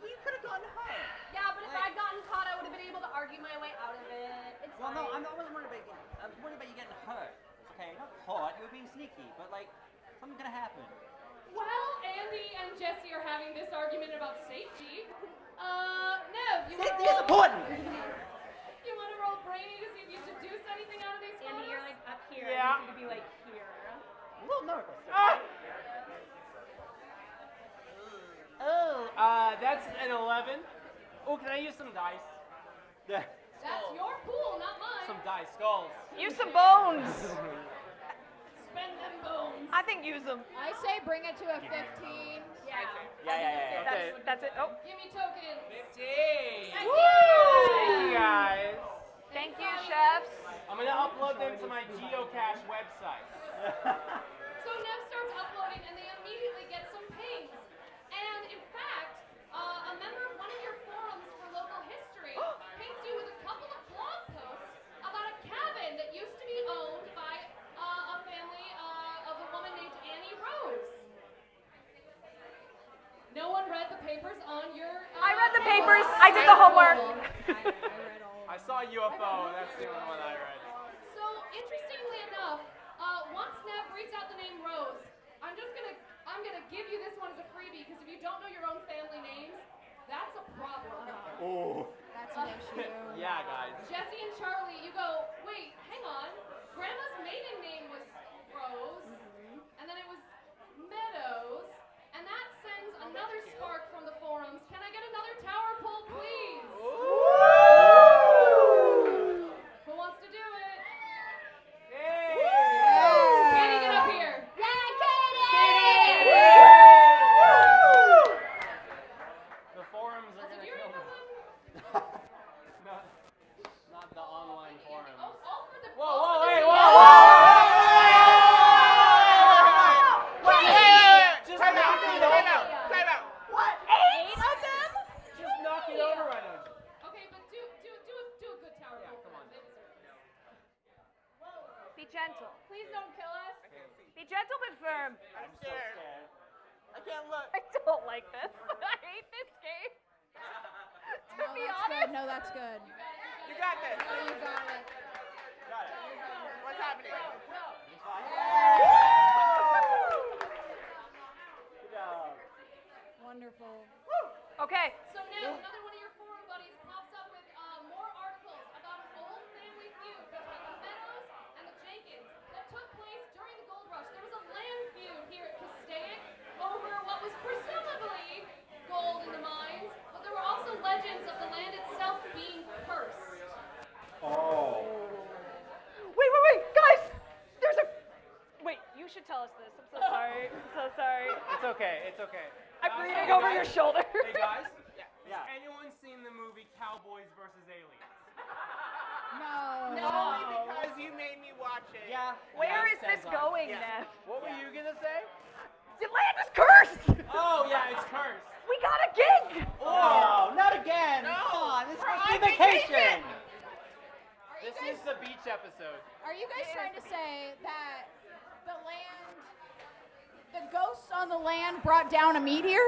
Well, you could have gotten hurt. Yeah, but if I'd gotten caught, I would have been able to argue my way out of it. It's Well, fine. no, I wasn't worried about you. I was worried about you getting hurt. It's okay, not caught. You were being sneaky, but like something's gonna happen. While Andy and Jessie are having this argument about safety, Nev, you Safety wanna is important. You want to roll brainy to see if you deduce anything out of these photos? Andy, you're like up here. Yeah. You need to be like here. A little nervous. Oh, that's an 11. Oh, can I use some dice? Yeah. That's your pool, not mine. Some dice, skulls. Use some bones. Spend them bones. I think use them. I say bring it to a 15. Yeah. Yeah. Okay. That's it. Oh, Give me tokens. 15. Thank Woo! you. Thank you, guys. thank you, chefs. I'm gonna upload them to my geocache website. So Nev starts uploading and they immediately get some pings. And in fact, a member of one of your forums for local history pings you with a couple of blog posts about a cabin that used to be owned by a family of a woman named Annie Rose. No one read the papers on your... I read the papers. I did the homework. I saw UFO. That's the only one I read. So, interestingly enough, once Nev reads out the name Rose, I'm gonna give you this one as a freebie because if you don't know your own family names, that's a problem. Oh. That's an issue. Yeah, guys. Jessie and Charlie, you go, wait, hang on. Grandma's maiden name was Rose, and then it was Meadows, and that sends another spark from the forums. Can I get another tower pull, please? Who wants to do it? Katie, get up here. The forums are Also, gonna do you kill remember me. them? Not the online forums. Oh, for the Whoa, the hey, team. Just knock it over. Time out. What? 8 of them? Just knock it over, why don't you? Okay, but do a good tower Yeah, pull come for on. them. They deserve it. Be gentle. Please don't kill us. Be gentle but firm. I'm scared. I can't look. I don't like this. I hate this game. To be honest. No, that's good. You got this. You got it. Got it. What's happening? Good job. Wonderful. Okay. So now another one of your forum buddies pops up with more articles about an old family feud between the Meadows and the Jenkins that took place during the gold rush. There was a land feud here at Castaic over what was presumably gold in the mines, but there were also legends of the land itself being cursed. Oh. Wait, guys. There's a. Wait, you should tell us this. I'm so sorry. I'm so sorry. It's okay, it's okay. I'm Hey, reading over your guys. shoulder. Hey guys, Yeah. anyone seen the movie Cowboys versus Aliens? No. Only because you made me watch it. Yeah. Where Yeah, is this it says on. going, Yeah. Nev? What were you gonna say? The land is cursed. Oh yeah, it's cursed. We got a gig. Oh, not again. No. Come on, this is We're supposed to on be vacation. This is the beach episode. Are you guys trying to say that the ghosts on the land brought down a meteor?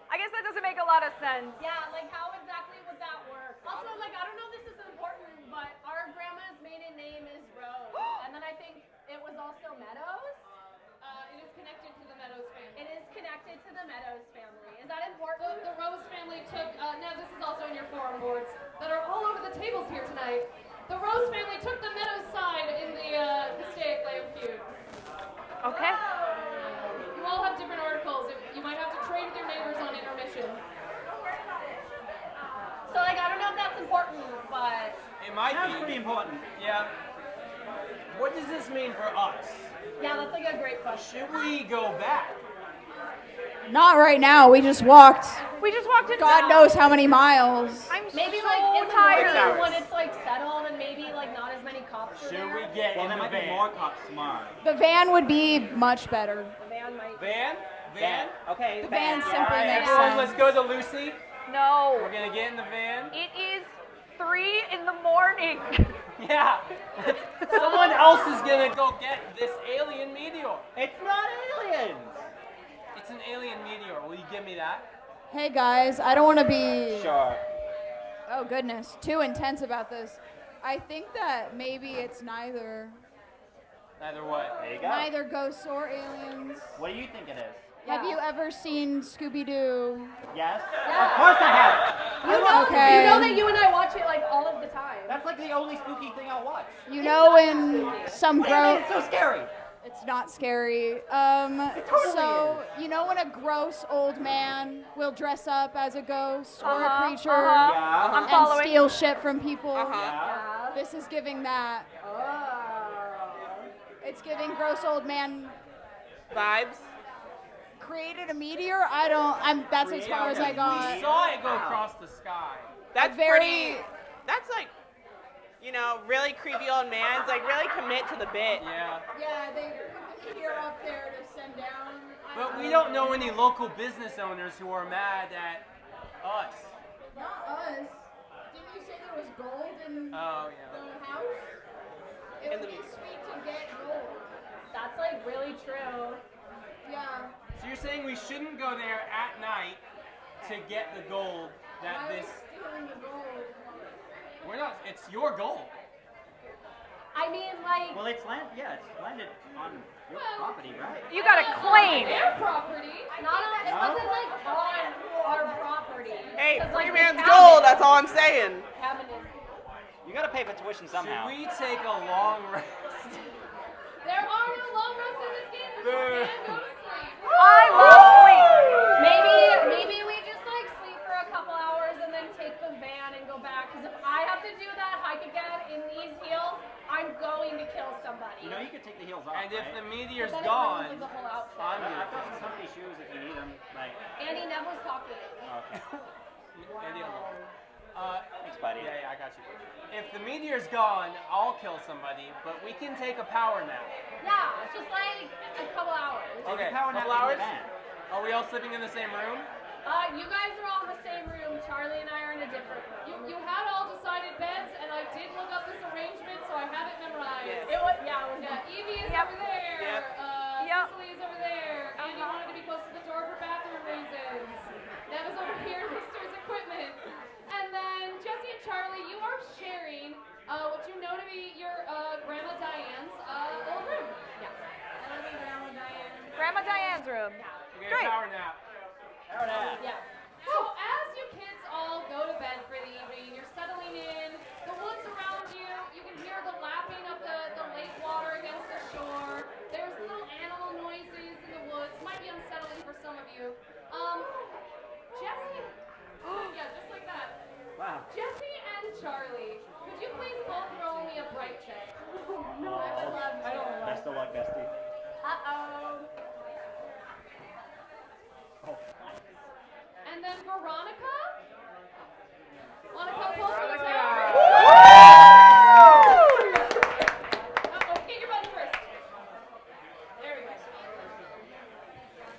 I guess that doesn't make a lot of sense. Yeah, like how exactly would that work? Also, like I don't know if this is important, but our grandma's maiden name is Rose, and then I think it was also Meadows. It is connected to the Meadows family. It is connected to the Meadows family. Is that important? The Rose family took, now this is also in your forum boards that are all over the tables here tonight. The Rose family took the Meadows side in the Castaic Lake feud. Okay. You all have different articles. You might have to trade with your neighbors on intermission. So like I don't know if that's important, but It might That's be. pretty important. Yeah. what does this mean for us? Yeah, that's like a great question. Should we go back? Not right now. We just walked. We just walked in. God knows how many miles. I'm Maybe so like in the tired. morning when it's like settled and maybe like not as many cops are Should there. we get Well, in there the might be van? more cops tomorrow. The van would be much better. The van might. Van? Van? Okay. The van simply All right, makes everyone, sense. let's go to Lucy. No. We're gonna get in the van. It is 3 in the morning. Yeah. Someone else is gonna go get this alien meteor. It's not aliens. It's an alien meteor. Will you give me that? Hey guys, I don't want to be. Sure. Oh goodness, too intense about this. I think that maybe it's neither. Neither what? There you go. Neither ghosts or aliens. What do you think it is? Have you ever seen Scooby-Doo? Yes? Yeah. Of course I have. You know, Okay. you know that you and I watch it like all of the time. That's like the only spooky thing I'll watch. You know when some What do you mean gross. it's so scary? It's not scary. So you know when a gross old man will dress up as a ghost or a creature Yeah. I'm and following. steal shit from people? Yeah. This is giving that. It's giving gross old man Vibes. created a meteor. That's as far as I We got. saw it go across the sky. That's Very- pretty. That's like, really creepy old man's like really commit to the bit. Yeah. Yeah, they put the meteor up there to send down. But we don't know any local business owners who are mad at us. Not us. Didn't you say there was gold in Oh, yeah. the house? It would be sweet to get gold. That's like really true. Yeah. So you're saying we shouldn't go there at night to get the gold that Why are we this... stealing the gold? We're not... It's your gold. I mean, like, Well, it's landed on your property, right? You got a claim. their property. Not on, it No? wasn't like on our property. Hey, 'Cause, like, free the man's cabin- gold. That's all I'm saying. cabin is- You gotta pay for tuition somehow. Should we take a long rest? There are no long rests in this game. We can go to sleep. I love sleep. Maybe we just like sleep for a couple hours and then take the van and go back. Because if I have to do that hike again in these heels, I'm going to kill somebody. You know you could take the heels off, And if right? the meteor's Then it ruins, gone, like, the whole outfit. I'm gonna I've got some comfy shoes if you need them. Like, Andy Neville's talking. okay. Maybe I'll- Thanks, buddy. Yeah, I got you. If the meteor's gone, I'll kill somebody, but we can take a power nap. Yeah, it's just like a couple hours. Okay, power nap couple in the hours? van. Are we all sleeping in the same room? You guys are all in the same room. Charlie and I are in a different room. You had all decided beds, and I did look up this arrangement, so I have it memorized. Yes. It was, yeah, it was Evie is Yep. over there. Yep. Yep. Sicily is over there. Andy wanted to be close to the door for bathroom reasons. Nev is over here in Mister's equipment. And then Jessie and Charlie, you are sharing what you know to be your Grandma Diane's old room. Yeah. I live in Grandma Diane. Grandma Diane's room. We get Great. a power nap. Power nap. Yeah. So as you kids all go to bed for the evening, you're settling in, the woods around you, you can hear the lapping of the lake water against the shore. There's little animal noises in the woods. Might be unsettling for some of you. Jessie. Yeah, just like that. Wow. Jessie and Charlie, could you please both roll me a bright check? No, I would love to. Best of luck, bestie. Uh-oh. Oh. And then Veronica? Wanna come close to the tower? Uh-oh, get your button first. There we go.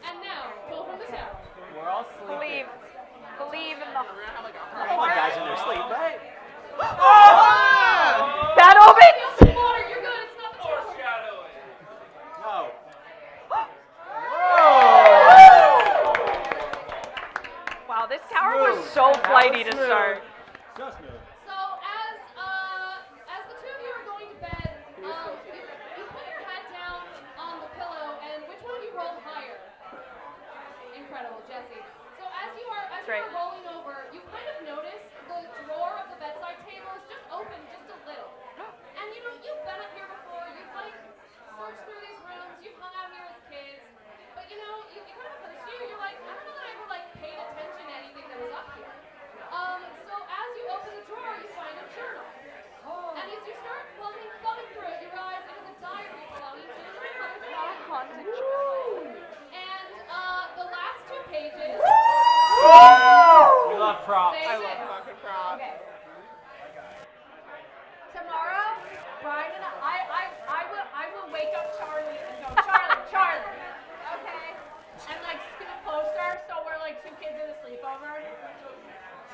And now, pull from the tower. We're all sleeping. Believe in the All you guys in their sleep, right? bad omens. Feel some water, you're good, it's not the tower. No. Wow, this tower was so flighty to start. Just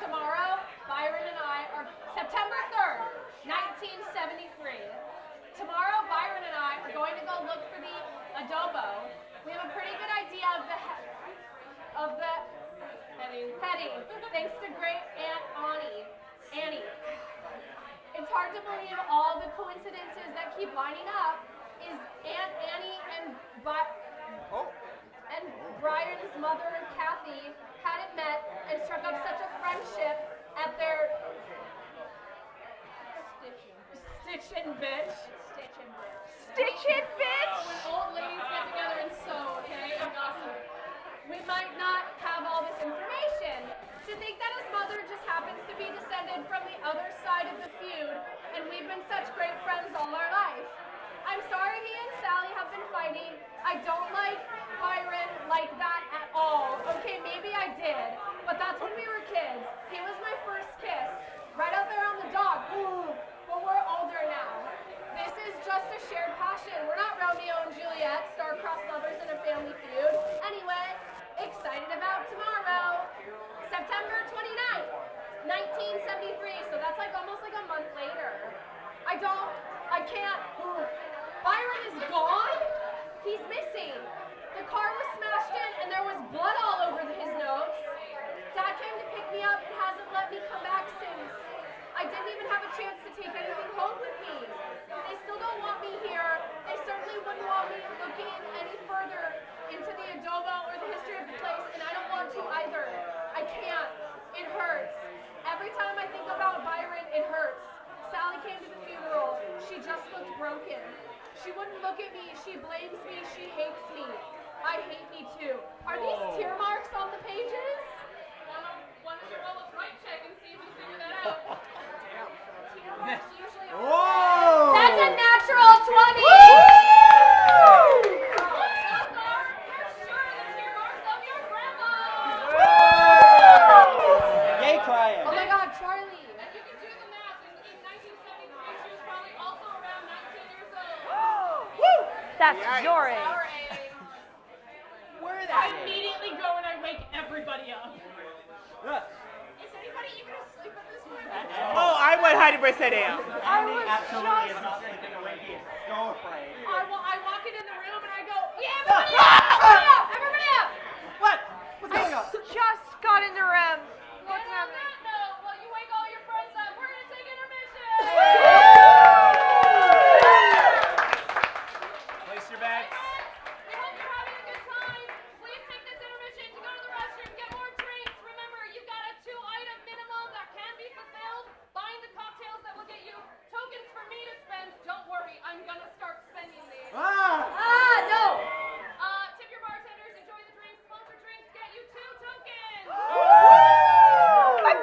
tomorrow, Byron and I are September 3rd, 1973. Tomorrow, Byron and I are going to go look for the adobo. We have a pretty good idea of the heading, thanks to great Aunt Annie. It's hard to believe all the coincidences that keep lining up. Is Aunt Annie and Brian's mother, Kathy, hadn't met and struck up such a friendship at their Stitch and bitch. When old ladies get together and sew, okay, and gossip. We might not have all this information. To think that his mother just happens to be descended from the other side of the feud, and we've been such great friends all our life. I'm sorry he and Sally have been fighting. I don't like Byron like that at all. Okay, maybe I did, but that's when we were kids. He was my first kiss, right out there on the dock. But we're older now. This is just a shared passion. We're not Romeo and Juliet, star-crossed lovers in a family feud. Anyway, excited about tomorrow. September 29th, 1973, so that's like almost like a month later. I can't. Byron is gone? He's missing. The car was smashed in and there was blood all over his notes. Dad came to pick me up and hasn't let me come back since. I didn't even have a chance to take anything home with me. They still don't want me here. They certainly wouldn't want me looking any further into the adobo or the history of the place, and I don't want to either. I can't. It hurts. Every time I think about Byron, it hurts. Sally came to the funeral. She just looked broken. She wouldn't look at me. She blames me. She hates me. I hate me too. Are these tear marks on the pages? Why don't you roll a fright check and see if you figure that out? Tear marks usually are. That's a natural 20! Yay, crying. Oh my God, Charlie. And you can do the math. In 1973, she was probably also around 19 years old. That's your age. Our age. Where are I immediately go and I wake everybody up. Look, Is anybody even asleep at this point? Oh, I 100% am. Andy absolutely is not sleeping away. He is so afraid. I walk into the room and I go, yeah, everybody up! Everybody up! Everybody up! What? What's going on? Just got into REM. What's And on happening? that note, while you wake all your friends up, we're going to take intermission. Place your bags. We hope you're having a good time. Please take this intermission to go to the restroom, get more drinks. Remember, you've got a 2-item minimum that can be fulfilled. Buying the cocktails that will get you tokens for me to spend. Don't worry, I'm going to start spending these. No! Tip your bartenders, enjoy the drinks. Sponsor drinks get you 2 tokens. My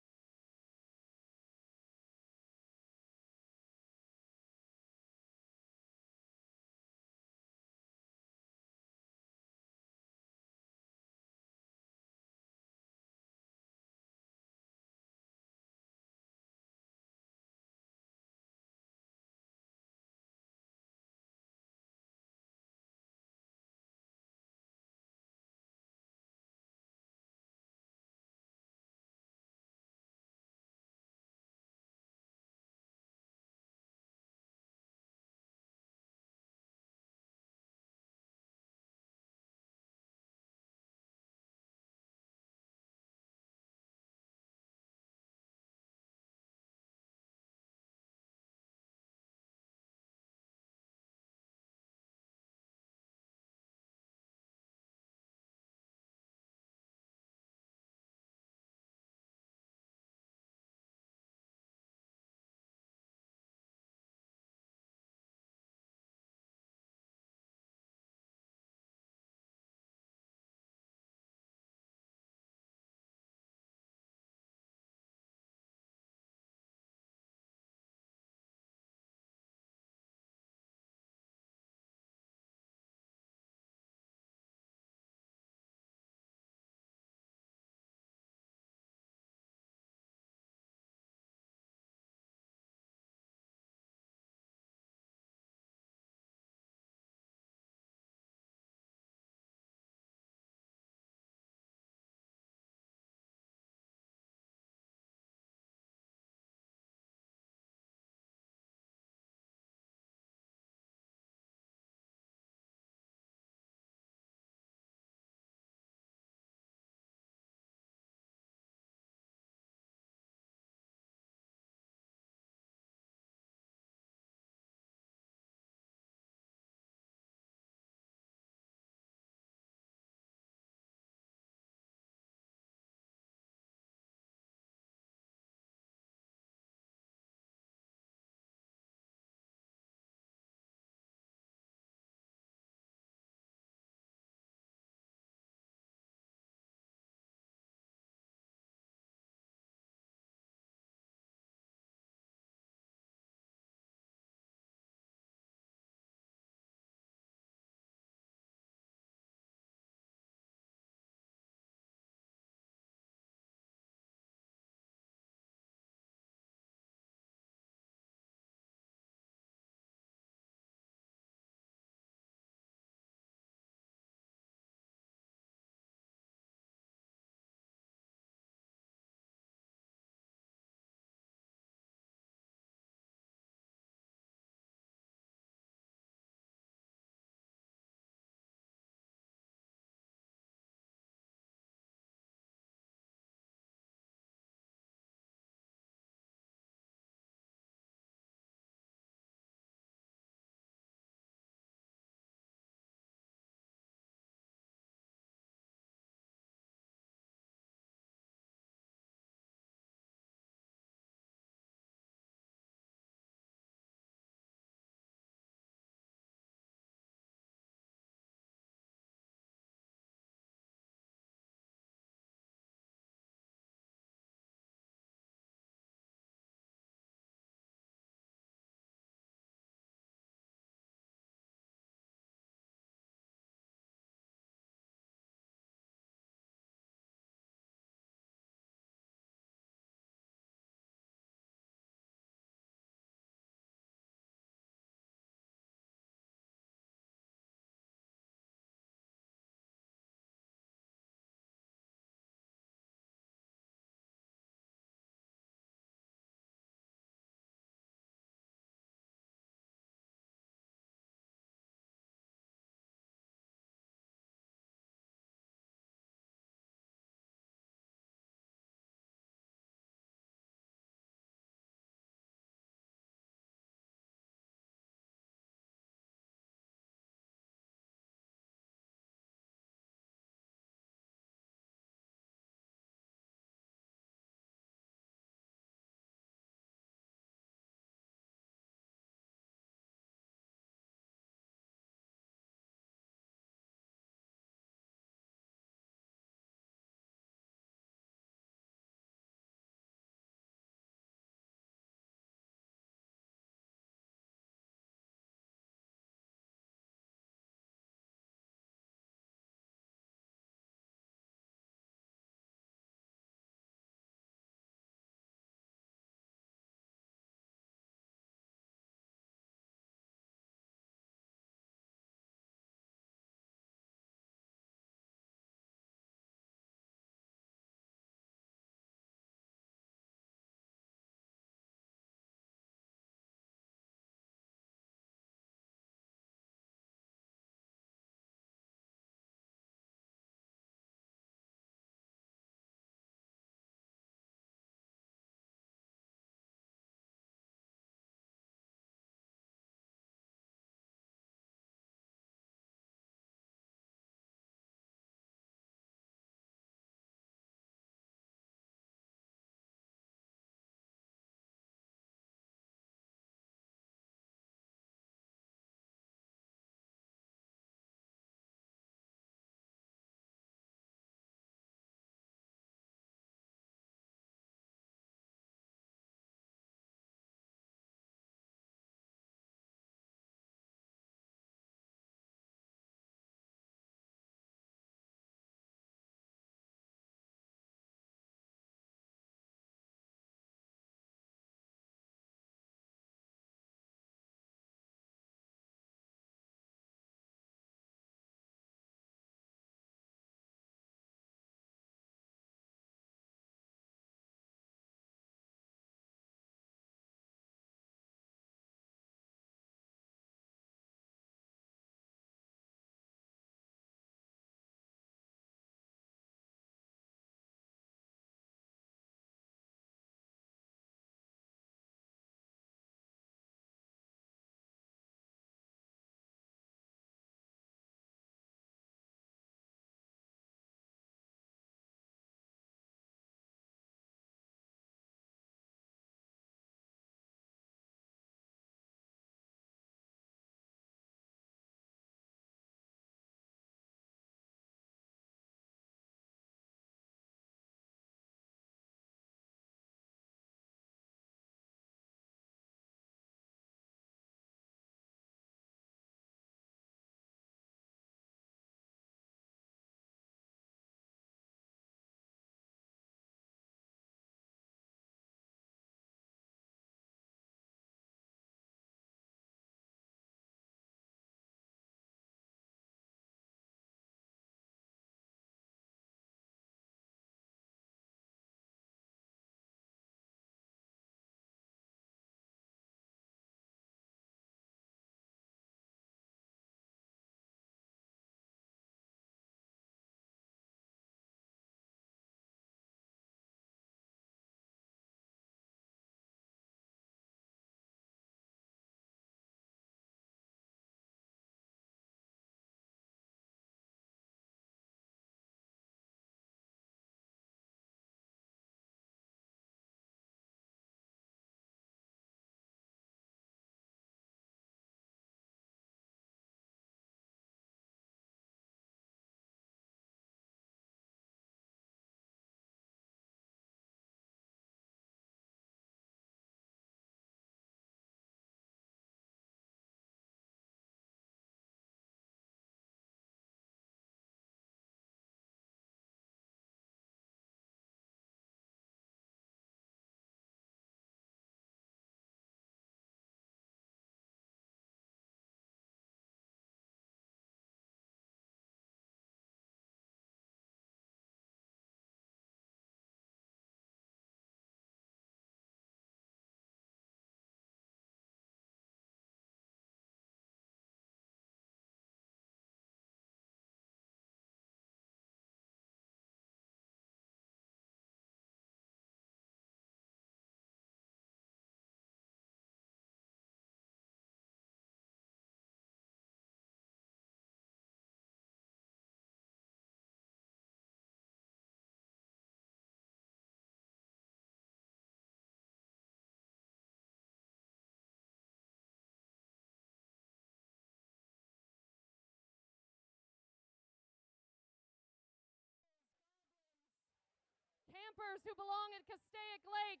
troopers who belong at Castaic Lake.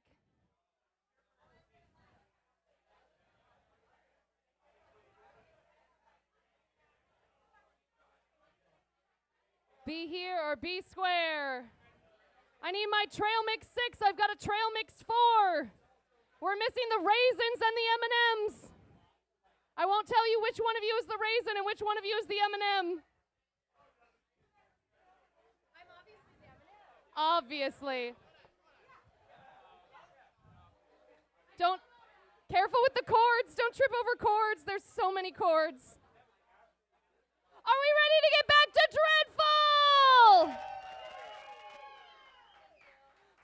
Be here or be square. I need my Trailmix 6. I've got a Trailmix 4. We're missing the raisins and the M&Ms. I won't tell you which one of you is the raisin and which one of you is the M&M. I'm obviously the M&M. Obviously. Careful with the cords. Don't trip over cords. There's so many cords. Are we ready to get back to Dreadful?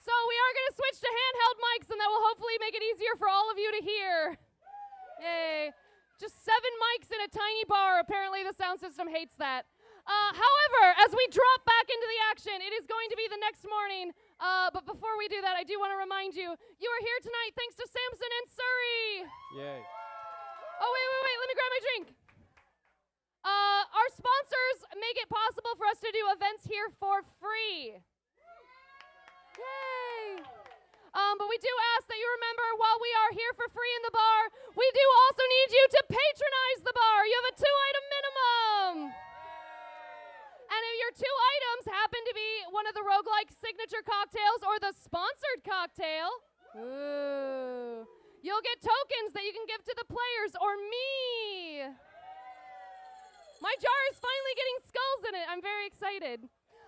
So we are going to switch to handheld mics, and that will hopefully make it easier for all of you to hear. Yay. Just 7 mics in a tiny bar. Apparently the sound system hates that. However, as we drop back into the action, it is going to be the next morning. But before we do that, I do want to remind you, you are here tonight thanks to Samson and Surrey. Yay. Oh, wait. Let me grab my drink. Our sponsors make it possible for us to do events here for free. Yay. But we do ask that you remember, while we are here for free in the bar, we do also need you to patronize the bar. You have a 2-item minimum. And if your 2 items happen to be one of the roguelike signature cocktails or the sponsored cocktail, you'll get tokens that you can give to the players or me. My jar is finally getting skulls in it. I'm very excited.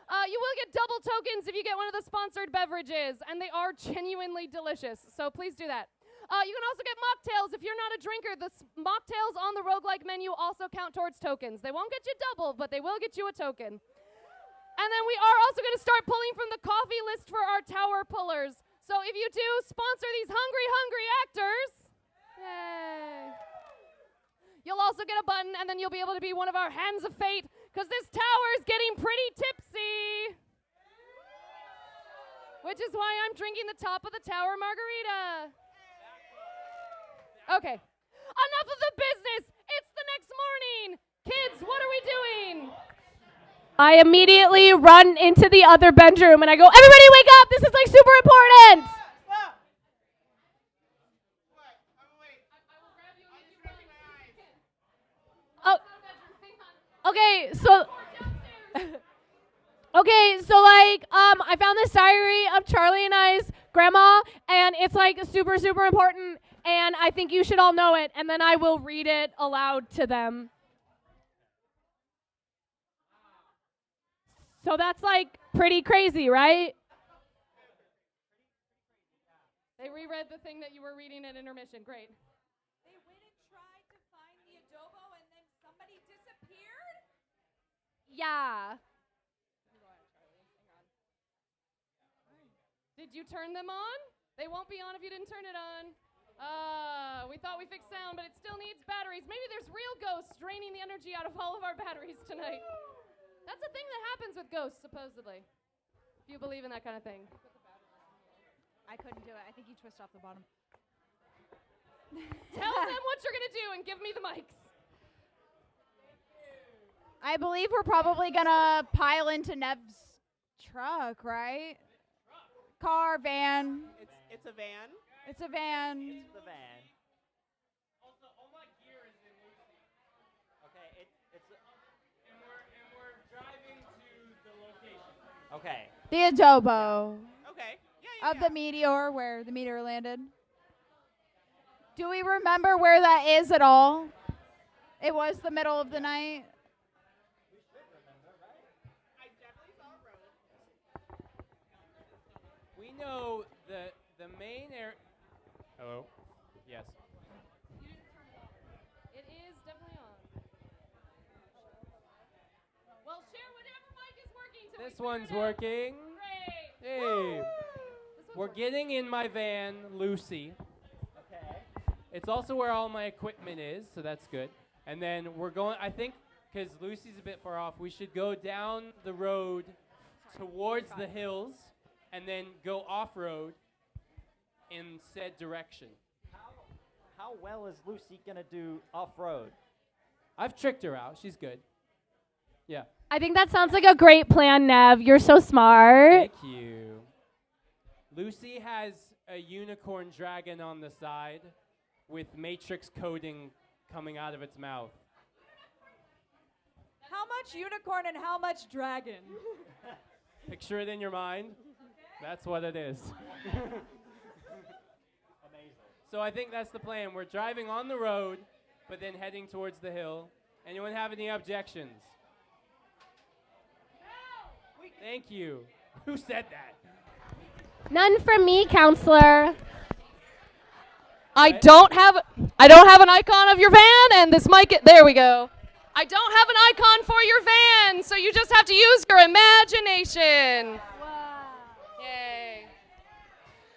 You will get double tokens if you get one of the sponsored beverages, and they are genuinely delicious, so please do that. You can also get mocktails. If you're not a drinker, the mocktails on the roguelike menu also count towards tokens. They won't get you double, but they will get you a token. And then we are also going to start pulling from the coffee list for our tower pullers. So if you do sponsor these hungry actors, yay. You'll also get a button, and then you'll be able to be one of our hands of fate, because this tower is getting pretty tipsy. Which is why I'm drinking the top of the tower margarita. Okay, enough of the business. It's the next morning. Kids, what are we doing? I immediately run into the other bedroom and I go, everybody wake up, this is like super important. Okay, so I found this diary of Charlie and I's grandma, and it's like super important, and I think you should all know it, and then I will read it aloud to them. So that's like pretty crazy, right? They reread the thing that you were reading at intermission. Great. They went and tried to find the adobo, and then somebody disappeared? Yeah. Did you turn them on? They won't be on if you didn't turn it on. We thought we fixed sound, but it still needs batteries. Maybe there's real ghosts draining the energy out of all of our batteries tonight. That's a thing that happens with ghosts, supposedly. If you believe in that kind of thing. I couldn't do it. I think you twist off the bottom. Tell them what you're going to do and give me the mics. I believe we're probably going to pile into Nev's truck, right? Car, van. It's a van. It's a van. It's the van. Also, all my gear is in Lucy. Okay, it's And we're driving to the location. okay. The adobo Okay. Yeah. of the meteor, where the meteor landed. Do we remember where that is at all? It was the middle of the night. I definitely saw a road. We know the main area. Hello? Yes. It is definitely on. Well, share whatever mic is working. till we This figure one's it out. working. Great. Hey. This one's We're working. getting in my van, Lucy. Okay. It's also where all my equipment is, so that's good. And then we're going, I think, because Lucy's a bit far off, we should go down the road towards the hills and then go off-road in said direction. How well is Lucy gonna do off-road? I've tricked her out. She's good. Yeah. I think that sounds like a great plan, Nev. You're so smart. Thank you. Lucy has a unicorn dragon on the side with matrix coding coming out of its mouth. How much unicorn and how much dragon? Picture it in your mind. That's what it is. So I think that's the plan. We're driving on the road, but then heading towards the hill. Anyone have any objections? No! Thank you. Who said that? None from me, counselor. I don't have an icon of your van, and this might get, there we go. I don't have an icon for your van, so you just have to use your imagination. Wow. Yay.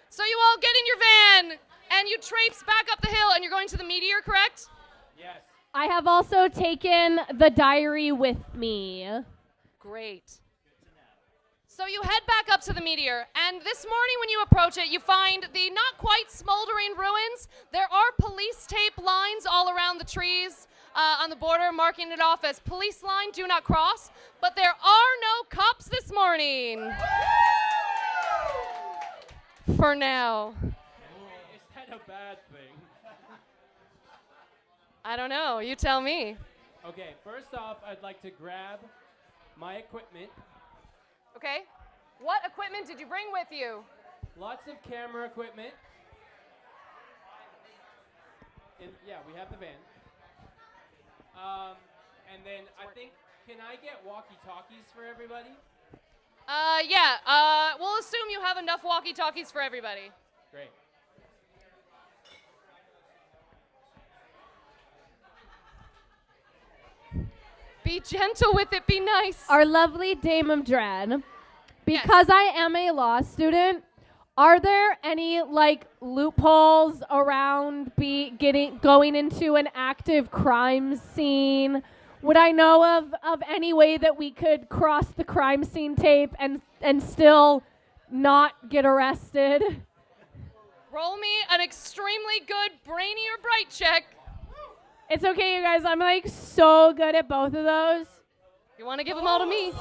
So you all get in your van, and you traipse back up the hill, and you're going to the meteor, correct? Yes. I have also taken the diary with me. Great. So you head back up to the meteor, and this morning when you approach it, you find the not quite smoldering ruins. There are police tape lines all around the trees on the border, marking it off as police line, do not cross. But there are no cops this morning. For now. Is that a bad thing? I don't know. You tell me. Okay, first off, I'd like to grab my equipment. Okay. What equipment did you bring with you? Lots of camera equipment. And yeah, we have the van. And then I think, can I get walkie-talkies for everybody? Yeah. We'll assume you have enough walkie-talkies for everybody. Great. Be gentle with it. Be nice. Our lovely Dame of Dread. Because I am a law student, are there any loopholes around going into an active crime scene? Would I know of any way that we could cross the crime scene tape and still not get arrested? Roll me an extremely good brainy or bright check. It's okay, you guys. I'm so good at both of those. You want to give them all to me?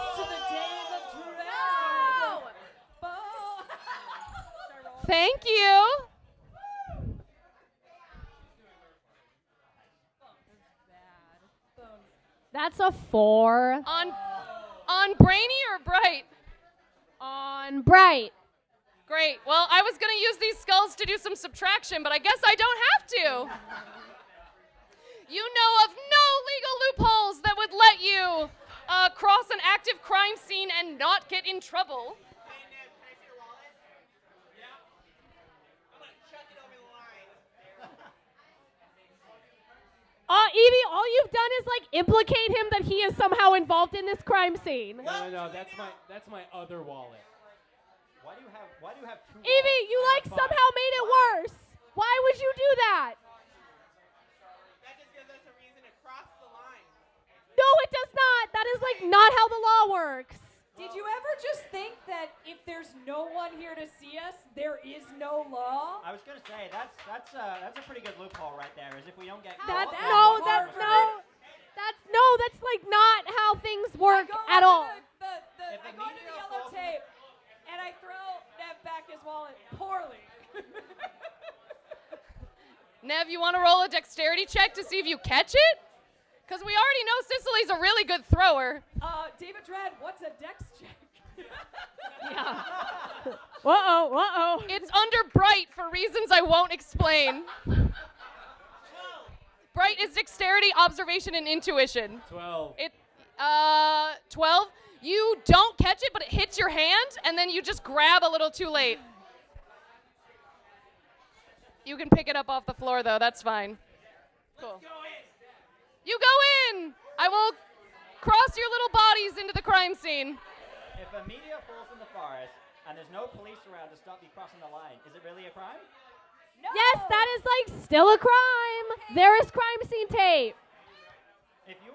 Thank you. That's a 4. On brainy or bright? On bright. Great. Well, I was going to use these skulls to do some subtraction, but I guess I don't have to. You know of no legal loopholes that would let you cross an active crime scene and not get in trouble. Evie, all you've done is implicate him that he is somehow involved in this crime scene. No, that's my other wallet. Why do you have two? Evie, you somehow made it worse. Why would you do that? That just gives us a reason to cross the line. No, it does not. That is not how the law works. Did you ever just think that if there's no one here to see us, there is no law? I was gonna say that's a pretty good loophole right there. Is if we don't get That's caught. not how things work at all. I go to the yellow tape, and I throw Nev back his wallet poorly. Nev, you want to roll a dexterity check to see if you catch it? Because we already know Sicily's a really good thrower. David Dredd, what's a dex check? Yeah. Uh-oh. It's under bright for reasons I won't explain. Bright is dexterity, observation, and intuition. 12. 12. You don't catch it, but it hits your hand, and then you just grab a little too late. You can pick it up off the floor, though. That's fine. Cool. Let's go in. You go in. I will cross your little bodies into the crime scene. If a meteor falls in the forest and there's no police around to stop you crossing the line, is it really a crime? No. Yes, that is still a crime. There is crime scene tape. If you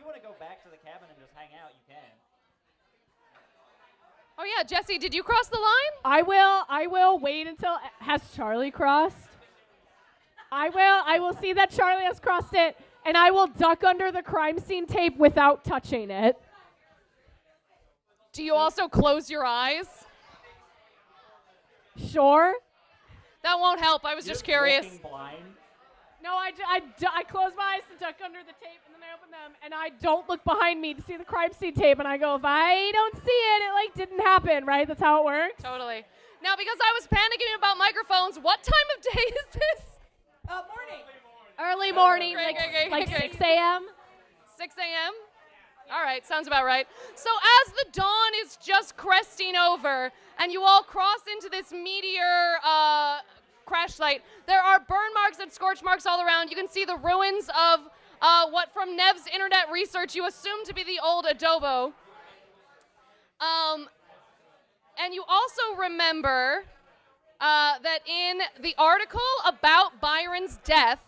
wanna go back to the cabin and just hang out, you can. Oh yeah, Jessie, did you cross the line? I will wait until has Charlie crossed? I will see that Charlie has crossed it, and I will duck under the crime scene tape without touching it. Do you also close your eyes? Sure. That won't help. I was just curious. Walking blind. No, I close my eyes to duck under the tape, and then I open them, and I don't look behind me to see the crime scene tape, and I go, if I don't see it, it like didn't happen, right? That's how it works. Totally. Now, because I was panicking about microphones, what time of day is this? Morning. Early morning, Great, like, great, great. 6 a.m. 6 a.m.? All right, sounds about right. So as the dawn is just cresting over and you all cross into this meteor crash site, there are burn marks and scorch marks all around. You can see the ruins of what from Nev's internet research you assume to be the old adobo. And you also remember that in the article about Byron's death,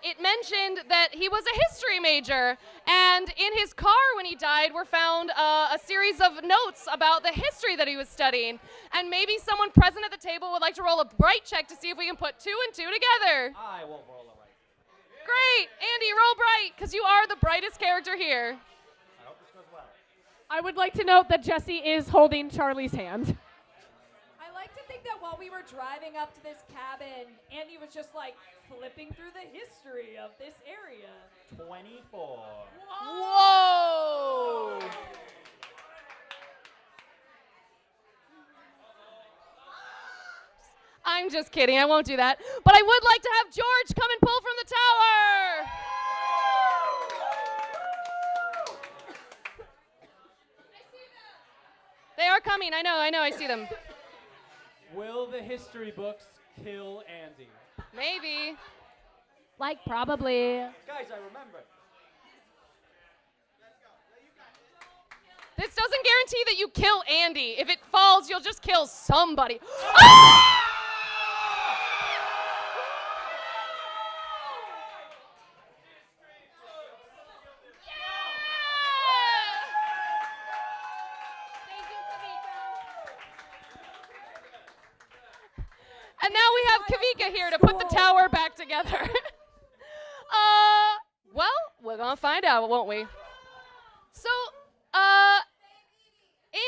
it mentioned that he was a history major, and in his car when he died were found a series of notes about the history that he was studying. And maybe someone present at the table would like to roll a bright check to see if we can put 2 and 2 together. I won't roll a right. Great, Andy, roll bright, because you are the brightest character here. I hope this goes well. I would like to note that Jessie is holding Charlie's hand. I like to think that while we were driving up to this cabin, Andy was just like flipping through the history of this area. 24. Whoa! I'm just kidding, I won't do that. But I would like to have George come and pull from the tower. They are coming, I know, I see them. Will the history books kill Andy? Maybe. Like, probably. Guys, I remember. This doesn't guarantee that you kill Andy. If it falls, you'll just kill somebody. Ah! And now we have Kavika here to put the tower back together. Well, we're gonna find out, won't we? So,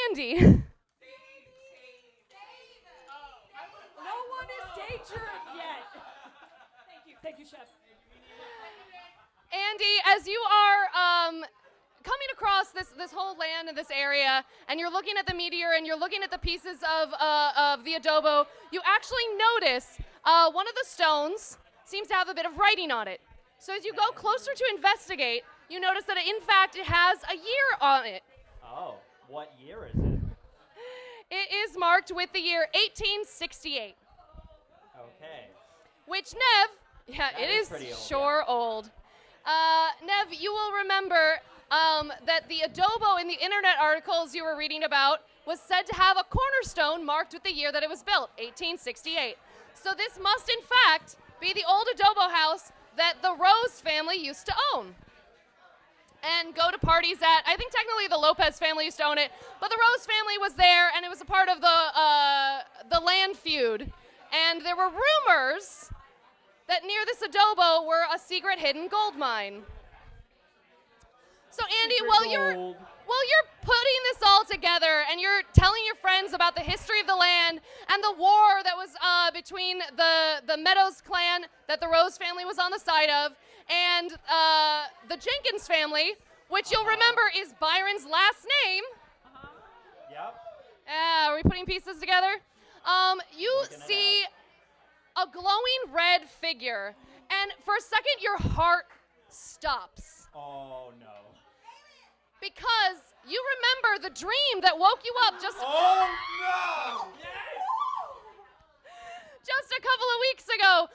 Andy. No one is dangerous yet. Thank you, Chef. Andy, as you are coming across this whole land and this area, and you're looking at the meteor and you're looking at the pieces of the adobo, you actually notice one of the stones seems to have a bit of writing on it. So as you go closer to investigate, you notice that in fact it has a year on it. Oh, what year is it? It is marked with the year 1868. Okay. Which, Nev, yeah, That it is is pretty old, sure old. Nev, you will remember that the adobo in the internet articles you were reading about was said to have a cornerstone marked with the year that it was built, 1868. So this must, in fact, be the old adobo house that the Rose family used to own and go to parties at. I think technically the Lopez family used to own it, but the Rose family was there, and it was a part of the land feud. And there were rumors that near this adobo were a secret hidden gold mine. So Andy, while you're putting this all together and you're telling your friends about the history of the land and the war that was between the Meadows clan that the Rose family was on the side of and the Jenkins family, which you'll remember is Byron's last name. Yep. Are we putting pieces together? You see a glowing red figure, and for a second your heart stops. Oh no. Because you remember the dream that woke you up just Oh no! just a couple of weeks ago.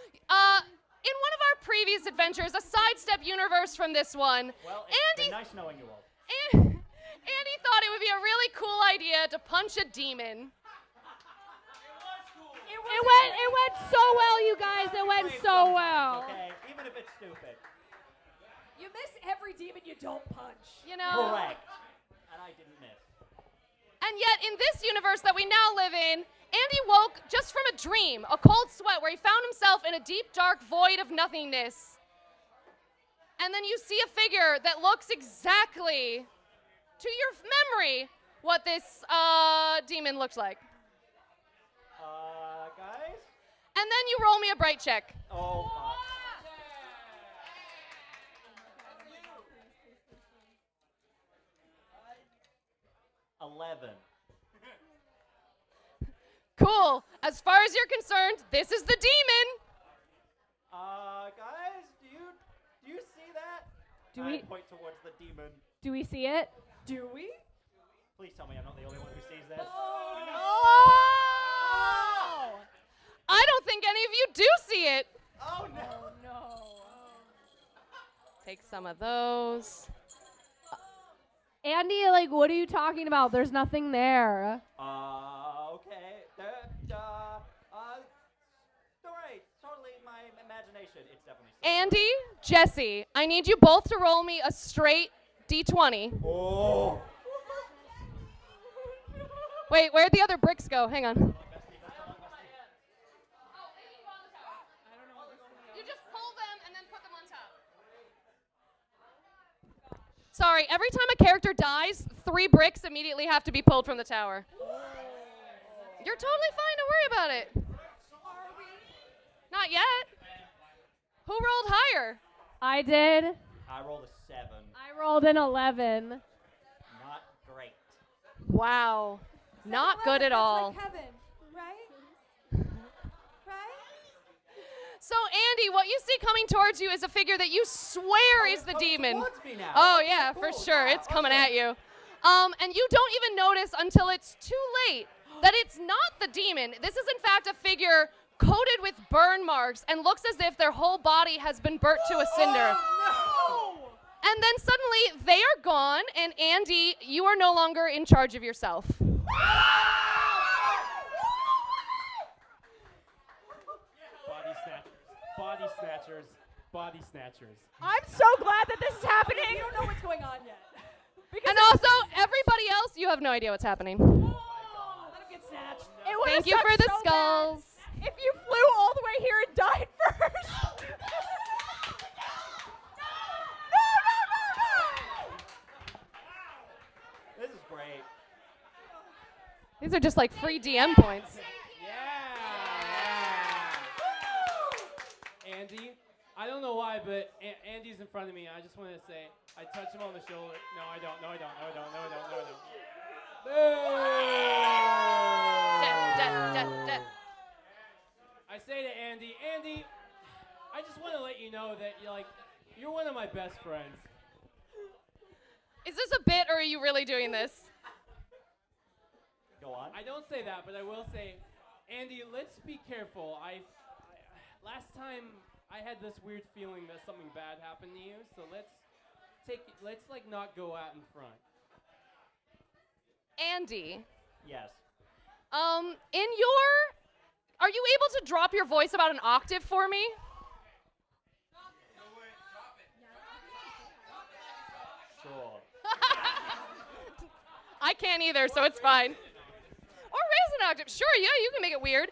In one of our previous adventures, a sidestep universe from this one, Well, it's Andy, been nice knowing you all. Andy thought it would be a really cool idea to punch a demon. It went so well, you guys. It went Great so sometimes, well. Okay, even if it's stupid. You miss every demon you don't punch. You know? Correct. And I didn't miss. And yet, in this universe that we now live in, Andy woke just from a dream, a cold sweat, where he found himself in a deep, dark void of nothingness. And then you see a figure that looks exactly, to your memory, what this demon looked like. then you roll me a bright check. Oh, fuck. 11. Cool. As far as you're concerned, this is the demon. Guys, do you see that? Do I we point towards the demon. do we see it? Do we? Please tell me I'm not the only one who sees this. Oh! I don't think any of you do see it. Oh no. Take some of those. Andy, like, what are you talking about? There's nothing there. Okay. Alright, totally my imagination. It's definitely Andy, Jessie, I need you both to roll me a straight D20. Oh. Wait, where'd the other bricks go? Hang on. You just pull them and then put them on top. Sorry, every time a character dies, 3 bricks immediately have to be pulled from the tower. You're totally fine, don't worry about it. Not yet. Who rolled higher? I did. I rolled a 7. I rolled an 11. Not great. Wow. Not good at all. Like heaven, right? Right? So, Andy, what you see coming towards you is a figure that you swear is the demon. Towards me now. Oh, Okay, yeah, for cool. sure. Yeah, It's coming okay. at you. And you don't even notice until it's too late that it's not the demon. This is, in fact, a figure coated with burn marks and looks as if their whole body has been burnt to a cinder. Oh, And then suddenly they are gone, and Andy, you are no longer in charge of yourself. Body snatchers. Body snatchers. I'm so glad that this is happening. We don't know what's going on yet. And also, everybody else, you have no idea what's happening. Let him get snatched. It would've Thank you sucked for the so bad skulls. if you flew all the way here and died first. This is great. These are just like free DM points. Yeah. Andy, I don't know why, but Andy's in front of me. I just want to say, I touch him on the shoulder. No, I don't. No, I don't. No, I don't. No, I don't. No, I don't. Dead. I say to Andy, Andy, I just want to let you know that you're one of my best friends. Is this a bit, or are you really doing this? Go on. I don't say that, but I will say, Andy, let's be careful. Last time I had this weird feeling that something bad happened to you, so let's not go out in front. Andy, Yes. are you able to drop your voice about an octave for me? Sure. I can't either, so it's fine. Or raise an octave. Sure, yeah, you can make it weird.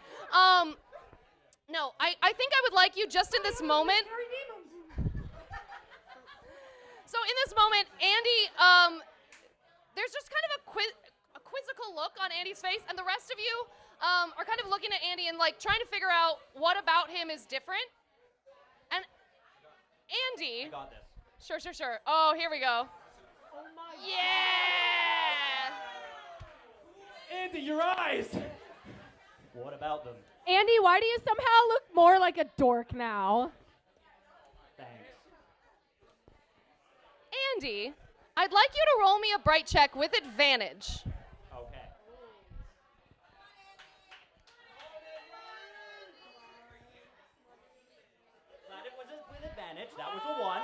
No, I think I would like you just in this moment. So in this moment, Andy, there's just kind of a quizzical look on Andy's face, and the rest of you are kind of looking at Andy and like trying to figure out what about him is different. And Andy, I got this. sure. Oh, here we go. Oh my yeah! Andy, your eyes! What about them? Andy, why do you somehow look more like a dork now? Thanks. Andy, I'd like you to roll me a bright check with advantage. Okay. Glad it was with advantage. That was a 1.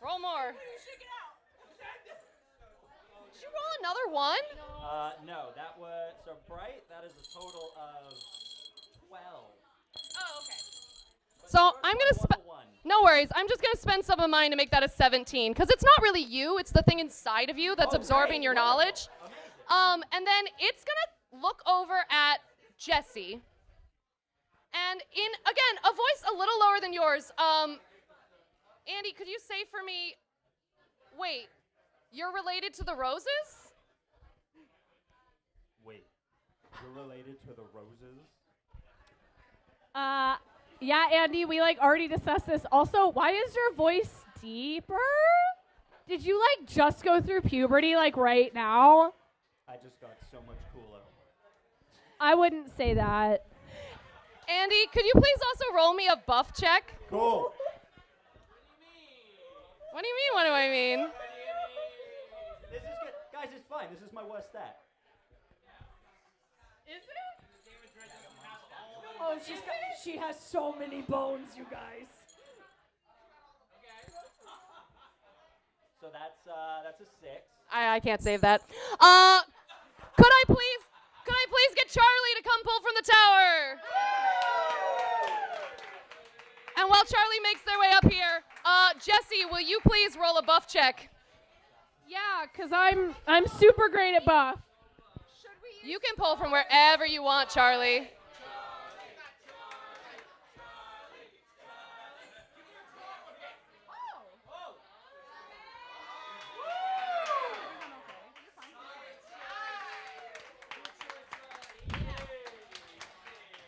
Roll more. Did you roll another 1? No, that was so bright. That is a total of 12. Oh, okay. So I'm gonna spend. No worries. I'm just gonna spend some of mine to make that a 17, because it's not really you. It's the thing inside of you that's absorbing your knowledge. And then it's gonna look over at Jessie. And in again a voice a little lower than yours. Andy, could you say for me? Wait, you're related to the Roses? Wait, you're related to the Roses? Yeah, Andy, we like already discussed this. Also, why is your voice deeper? Did you like just go through puberty like right now? I just got so much cooler. I wouldn't say that. Andy, could you please also roll me a buff check? Cool. What do you mean, what do I mean? This is good. Guys, it's fine. This is my worst stat. Is it? Oh, she has so many bones, you guys. So that's a 6. I can't save that. Could I please get Charlie to come pull from the tower? And while Charlie makes their way up here, Jessie, will you please roll a buff check? Yeah, cause I'm super great at buff. You can pull from wherever you want, Charlie.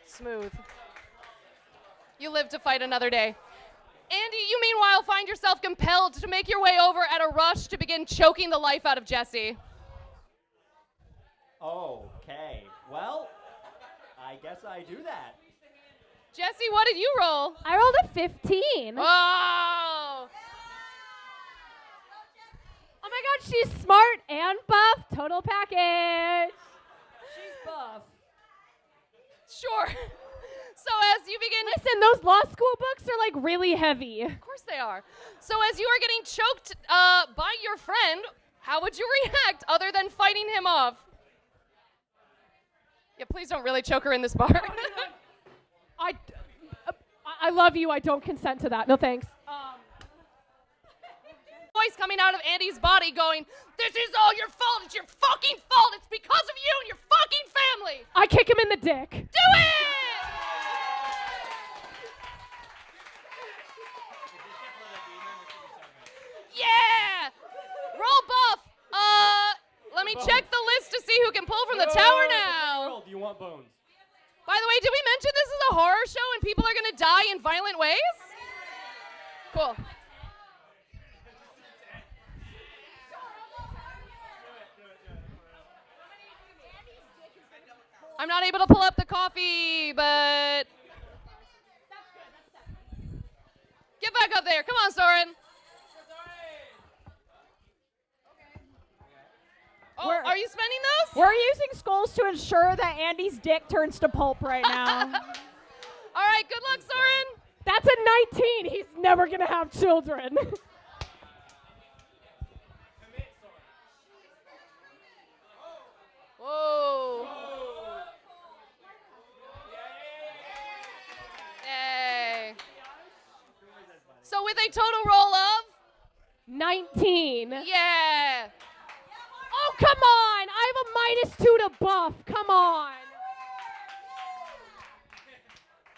Smooth. You live to fight another day. Andy, you meanwhile find yourself compelled to make your way over at a rush to begin choking the life out of Jessie. Okay. Well, I guess I do that. Jessie, what did you roll? I rolled a 15. Oh! Oh my god, she's smart and buff. Total package. She's buff. Sure. So as you begin... Listen, those law school books are like really heavy. Of course they are. So as you are getting choked by your friend, how would you react other than fighting him off? Yeah, please don't really choke her in this bar. I love you. I don't consent to that. No thanks. Voice coming out of Andy's body going, "This is all your fault. It's your fucking fault. It's because of you and your fucking family." I kick him in the dick. Do it! Yeah! Roll buff. Let me check the list to see who can pull from the tower now. Do you want bones? By the way, did we mention this is a horror show and people are going to die in violent ways? Cool. I'm not able to pull up the coffee, but... Get back up there. Come on, Soren. Oh, are you spending those? We're using skulls to ensure that Andy's dick turns to pulp right now. All right, good luck, Soren. That's a 19. He's never going to have children. Whoa. Yay. So with a total roll of? 19. Yeah. Oh, come on. I have a -2 to buff. Come on.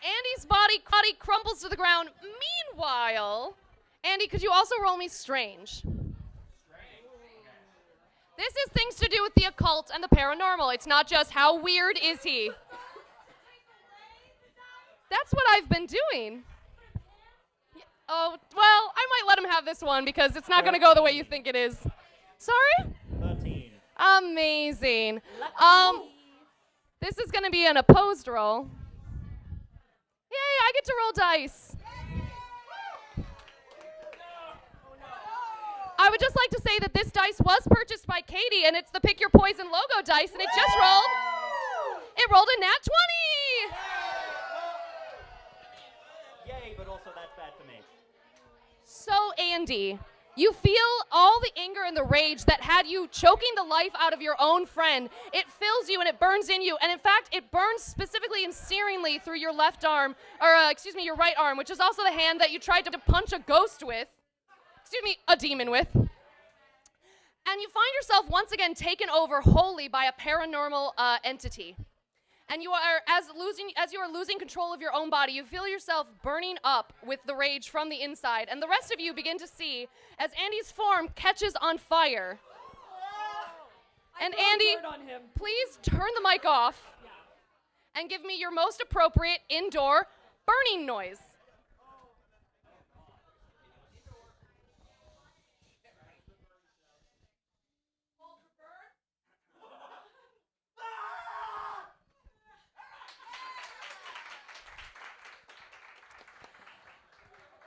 Andy's body crumbles to the ground. Meanwhile, Andy, could you also roll me strange? This is things to do with the occult and the paranormal. It's not just how weird is he. That's what I've been doing. Oh, well, I might let him have this one because it's not going to go the way you think it is. Sorry? 13. Amazing. This is going to be an opposed roll. Yay, I get to roll dice. I would just like to say that this dice was purchased by Katie, and it's the Pick Your Poison logo dice, and it just rolled. It rolled a nat 20. Yay, but also that's bad for me. So, Andy, you feel all the anger and the rage that had you choking the life out of your own friend. It fills you and it burns in you. And in fact, it burns specifically and searingly through your left arm, or your right arm, which is also the hand that you tried to punch a ghost with. A demon with. And you find yourself once again taken over wholly by a paranormal entity. And you are, as you are losing control of your own body, you feel yourself burning up with the rage from the inside. And the rest of you begin to see as Andy's form catches on fire. And Andy, please turn the mic off and give me your most appropriate indoor burning noise.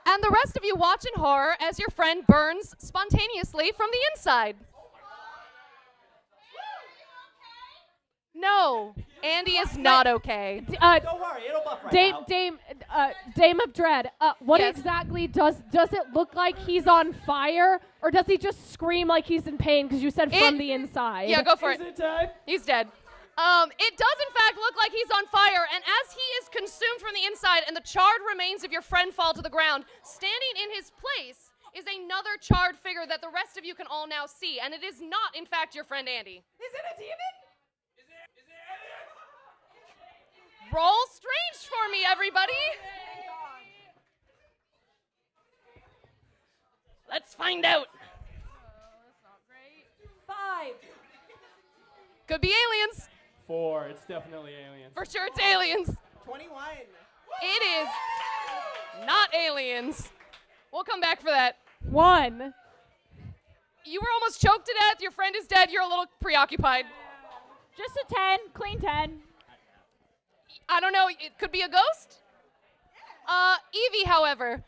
And the rest of you watch in horror as your friend burns spontaneously from the inside. No, Andy is not okay. Don't worry, it'll buff right out. Dame of Dread. What Yes. exactly does it look like he's on fire, or does he just scream like he's in pain because you said from the inside? Yeah, go for it. Is it time? He's dead. It does in fact look like he's on fire, and as he is consumed from the inside and the charred remains of your friend fall to the ground, standing in his place is another charred figure that the rest of you can all now see, and it is not in fact your friend Andy. Is it a demon? Roll strange for me, everybody. Let's find out. 5. Could be aliens. 4. It's definitely aliens. For sure it's aliens. 21. It is not aliens. We'll come back for that. 1. You were almost choked to death. Your friend is dead. You're a little preoccupied. Just a 10. Clean 10. I don't know. It could be a ghost. Evie, however,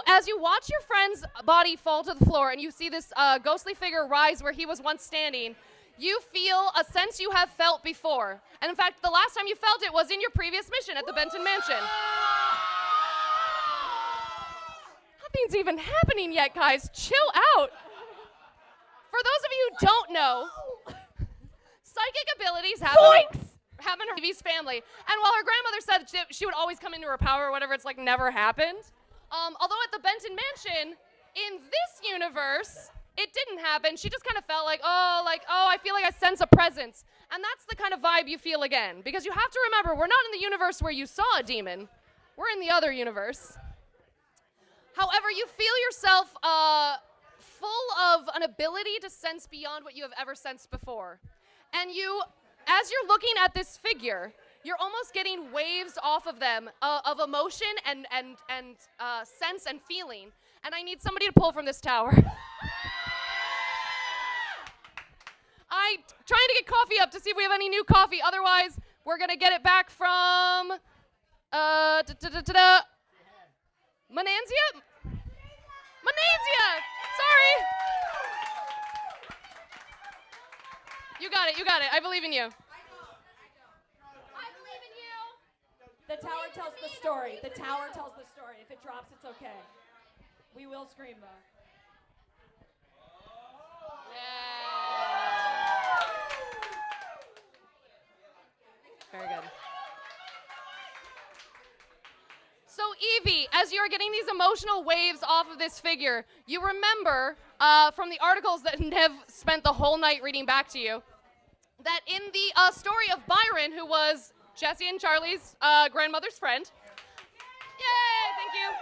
as you watch your friend's body fall to the floor and you see this ghostly figure rise where he was once standing, you feel a sense you have felt before. And in fact, the last time you felt it was in your previous mission at the Benton Mansion. Nothing's even happening yet, guys. Chill out. For those of you who don't know, psychic abilities happen in Evie's family. And while her grandmother said that she would always come into her power or whatever, it's like never happened. Although at the Benton Mansion, in this universe, it didn't happen. She just kind of felt like, oh, I feel like I sense a presence. And that's the kind of vibe you feel again. Because you have to remember, we're not in the universe where you saw a demon. We're in the other universe. However, you feel yourself full of an ability to sense beyond what you have ever sensed before. And as you're looking at this figure, you're almost getting waves off of them of emotion and sense and feeling. And I need somebody to pull from this tower. I'm trying to get coffee up to see if we have any new coffee. Otherwise, we're going to get it back from Mananzia? Mananzia! Sorry. You got it. I believe in you. The tower tells the story. The tower tells the story. If it drops, it's okay. We will scream, though. Very good. So Evie, as you're getting these emotional waves off of this figure, you remember from the articles that Nev spent the whole night reading back to you, that in the story of Byron, who was Jessie and Charlie's grandmother's friend. Yay, thank you.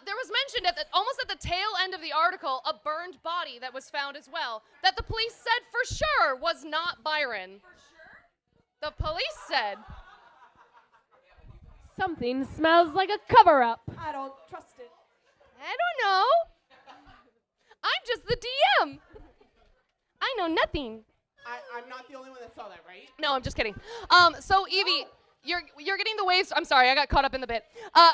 There was mentioned almost at the tail end of the article, a burned body that was found as well, that the police said for sure was not Byron. For sure? The police said. Something smells like a cover-up. I don't trust it. I don't know. I'm just the DM. I know nothing. I'm not the only one that saw that, right? No, I'm just kidding. So Evie, you're getting the waves. I'm sorry, I got caught up in the bit.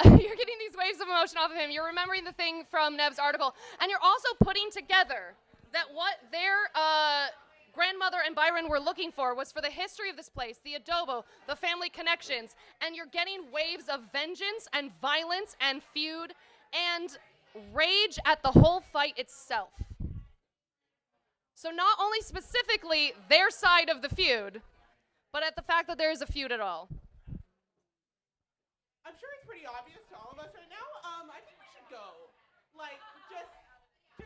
You're getting these waves of emotion off of him. You're remembering the thing from Nev's article, and you're also putting together that what their grandmother and Byron were looking for was for the history of this place, the adobo, the family connections, and you're getting waves of vengeance and violence and feud and rage at the whole fight itself. So not only specifically their side of the feud, but at the fact that there is a feud at all. I'm sure it's pretty obvious to all of us right now. I think we should go. Like, just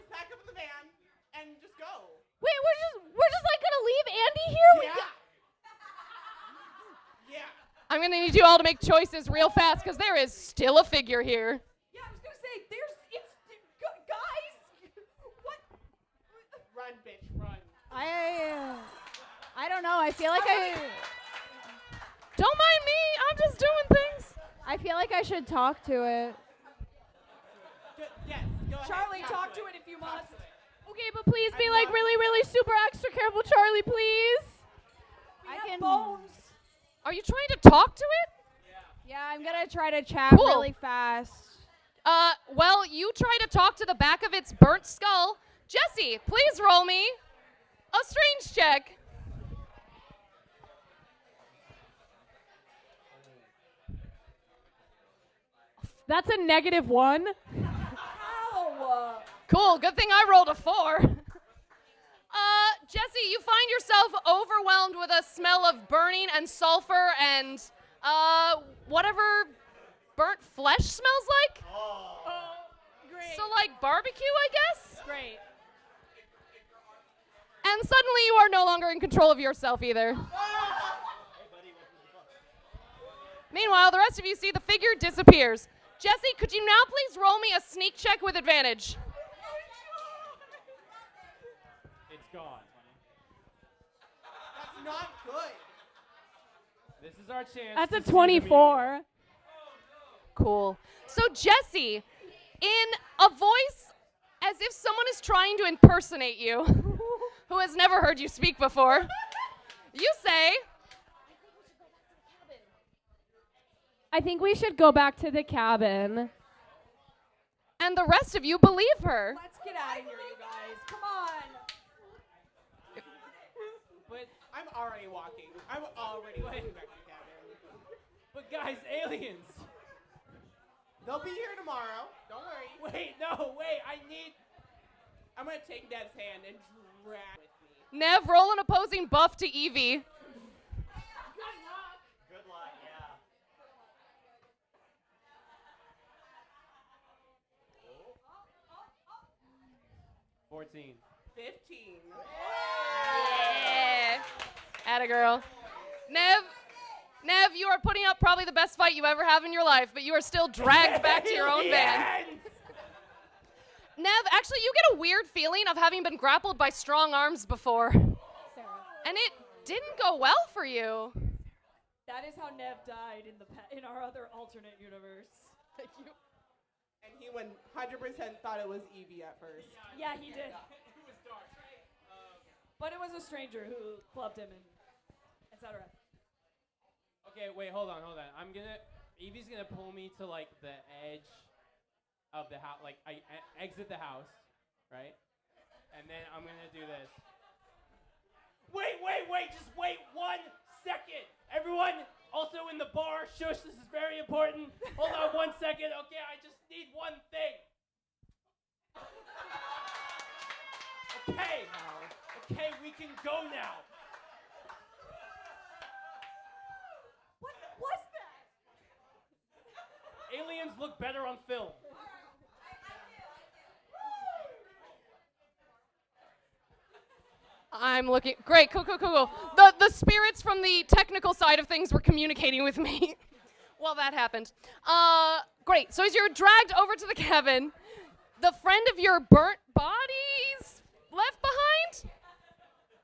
pack up in the van and just go. Wait, we're just like gonna leave Andy here? Yeah. I'm gonna need you all to make choices real fast because there is still a figure here. Yeah, I was gonna say, guys, what? Run, bitch, run. I don't know. I feel like Don't mind me, I'm just doing things. I feel like I should talk to it. Yes, go ahead. Charlie, talk to it if you must. Okay, but please be like really, really super extra careful, Charlie, please. I can. Bones. Are you trying to talk to it? Yeah, I'm gonna try to chat Cool. really fast. Well, you try to talk to the back of its burnt skull. Jessie, please roll me a strange check. That's a -1. Ow. Cool, good thing I rolled a 4. Jessie, you find yourself overwhelmed with a smell of burning and sulfur and, whatever burnt flesh smells like. Great. So, like barbecue, I guess? Great. And suddenly you are no longer in control of yourself either. Meanwhile, the rest of you see the figure disappears. Jessie, could you now please roll me a sneak check with advantage? It's gone. That's not good. This is our chance. That's to a see the 24. Cool. So, Jessie, in a voice as if someone is trying to impersonate you, who has never heard you speak before, you say, I think we should go back to the cabin. and the rest of you believe her. Let's get out of here, you guys. Come on. But I'm already walking. I'm already walking back to the cabin. but guys, aliens. They'll be here tomorrow. Don't worry. Wait, no, wait. I'm gonna take Ned's hand and drag with me. Nev, roll an opposing buff to Evie. Good luck, yeah. 14. 15. Yeah. Atta girl. Nev, you are putting up probably the best fight you ever have in your life, but you are still dragged back to your own van. Nev, actually, you get a weird feeling of having been grappled by strong arms before. And it didn't go well for you. That is how Nev died in our other alternate universe. Thank you. And he 100% thought it was Evie at first. Yeah, he did. But it was a stranger who clubbed him and etc. Okay, wait, hold on. Evie's gonna pull me to like the edge of the house, like I exit the house, right? And then I'm gonna do this. Wait, just wait 1 second. Everyone, also in the bar, shush, this is very important. Hold on 1 second, okay, I just need one thing. Okay, we can go now. What was that? Aliens look better on film. I'm looking. Great, cool. The spirits from the technical side of things were communicating with me while that happened. Great, so as you're dragged over to the cabin, the friend of your burnt body's left behind?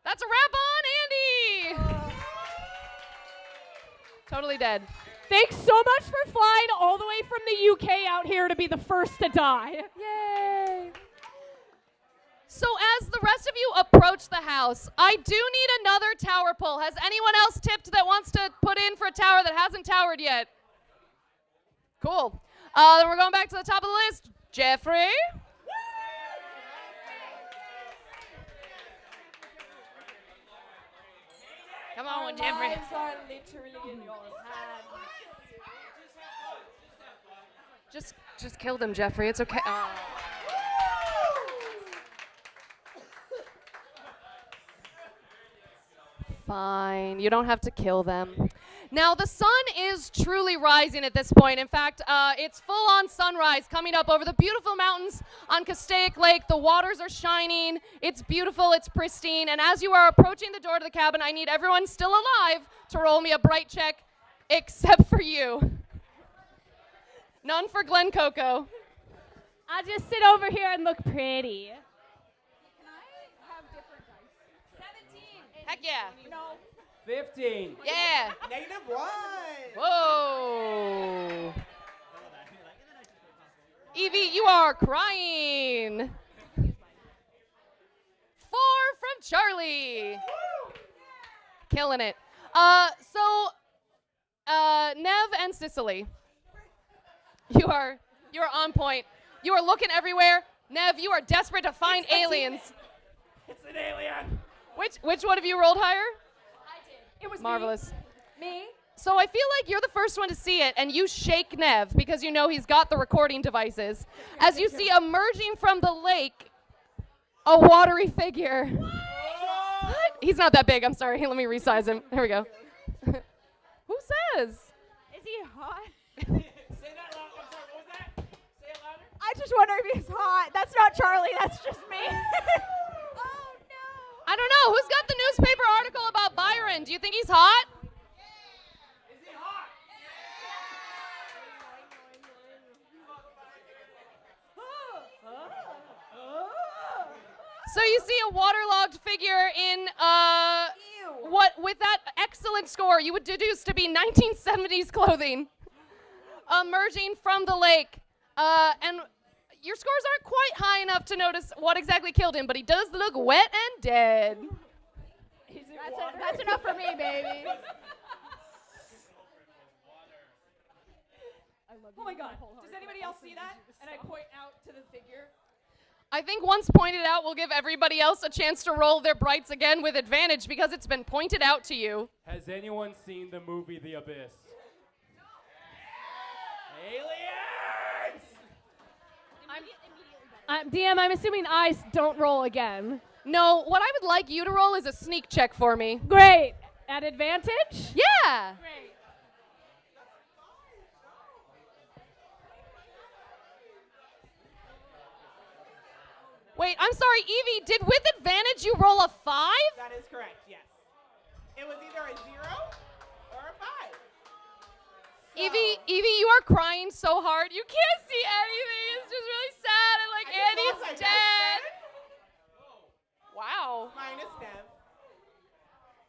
That's a wrap on Andy! Totally dead. Thanks so much for flying all the way from the UK out here to be the first to die. Yay! So as the rest of you approach the house, I do need another tower pull. Has anyone else tipped that wants to put in for a tower that hasn't towered yet? Cool. Then we're going back to the top of the list. Jeffrey? Come on, Jeffrey. Lives are literally in your hands. Just kill them, Jeffrey. It's okay. Fine. You don't have to kill them. Now, the sun is truly rising at this point. In fact, it's full-on sunrise coming up over the beautiful mountains on Castaic Lake. The waters are shining. It's beautiful. It's pristine. And as you are approaching the door to the cabin, I need everyone still alive to roll me a bright check, except for you. None for Glen Coco. I'll just sit over here and look pretty. Can I have different dice? 17. Heck yeah. $15. Yeah. -1. Whoa. Evie, you are crying. 4 from Charlie. Killing it. Nev and Sicily. You're on point. You are looking everywhere. Nev, you are desperate to find aliens. It's an alien. Which one of you rolled higher? I did. It was Marvelous. Me? So I feel like you're the first one to see it, and you shake Nev because you know he's got the recording devices. As you see emerging from the lake, a watery figure. What? He's not that big. I'm sorry. Let me resize him. There we go. Who says? Is he hot? Say that loud. I'm sorry, what was that? Say it louder. I just wonder if he's hot. That's not Charlie. That's just me. I don't know. Who's got the newspaper article about Byron? Do you think he's hot? Is he hot? So you see a waterlogged figure in what, with that excellent score, you would deduce to be 1970s clothing, emerging from the lake. And your scores aren't quite high enough to notice what exactly killed him, but he does look wet and dead. That's enough for me, baby. Oh my god. Does anybody else see that? And I point out to the figure. I think once pointed out, we'll give everybody else a chance to roll their brights again with advantage because it's been pointed out to you. Has anyone seen the movie The Abyss? Aliens! DM, I'm assuming I don't roll again. No, what I would like you to roll is a sneak check for me. Great. At advantage? Yeah. Great. Wait, I'm sorry, Evie, did with advantage you roll a 5? That is correct, yes. It was either a 0 or a 5. Evie, you are crying so hard. You can't see anything. It's just really sad. And like, Andy's dead. Wow. Minus Nev.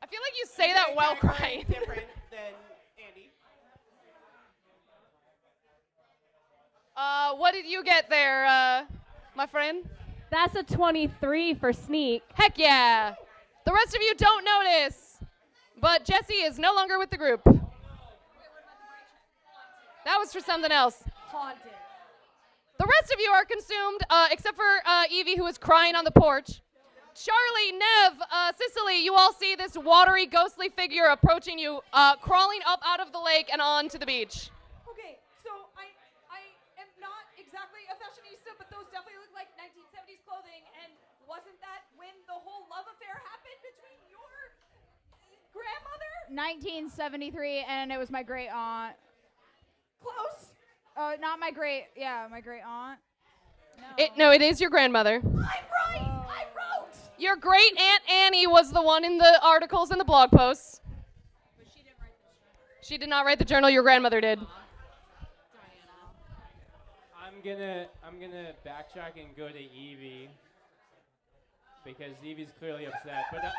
I feel like you say that while crying. Different than Andy. What did you get there, my friend? That's a 23 for sneak. Heck yeah. The rest of you don't notice. But Jessie is no longer with the group. That was for something else. Haunted. The rest of you are consumed, except for Evie, who is crying on the porch. Charlie, Nev, Sicily, you all see this watery, ghostly figure approaching you, crawling up out of the lake and onto the beach. Okay, so I am not exactly a fashionista, but those definitely look like 1970s clothing. And wasn't that when the whole love affair happened between your grandmother? 1973, and it was my great aunt. Close. Oh, not my great. Yeah, my great aunt. No, it is your grandmother. I'm right. I wrote. Your great Aunt Annie was the one in the articles and the blog posts. But she didn't write this. She did not write the journal. Your grandmother did. I'm gonna backtrack and go to Evie because Evie's clearly upset. But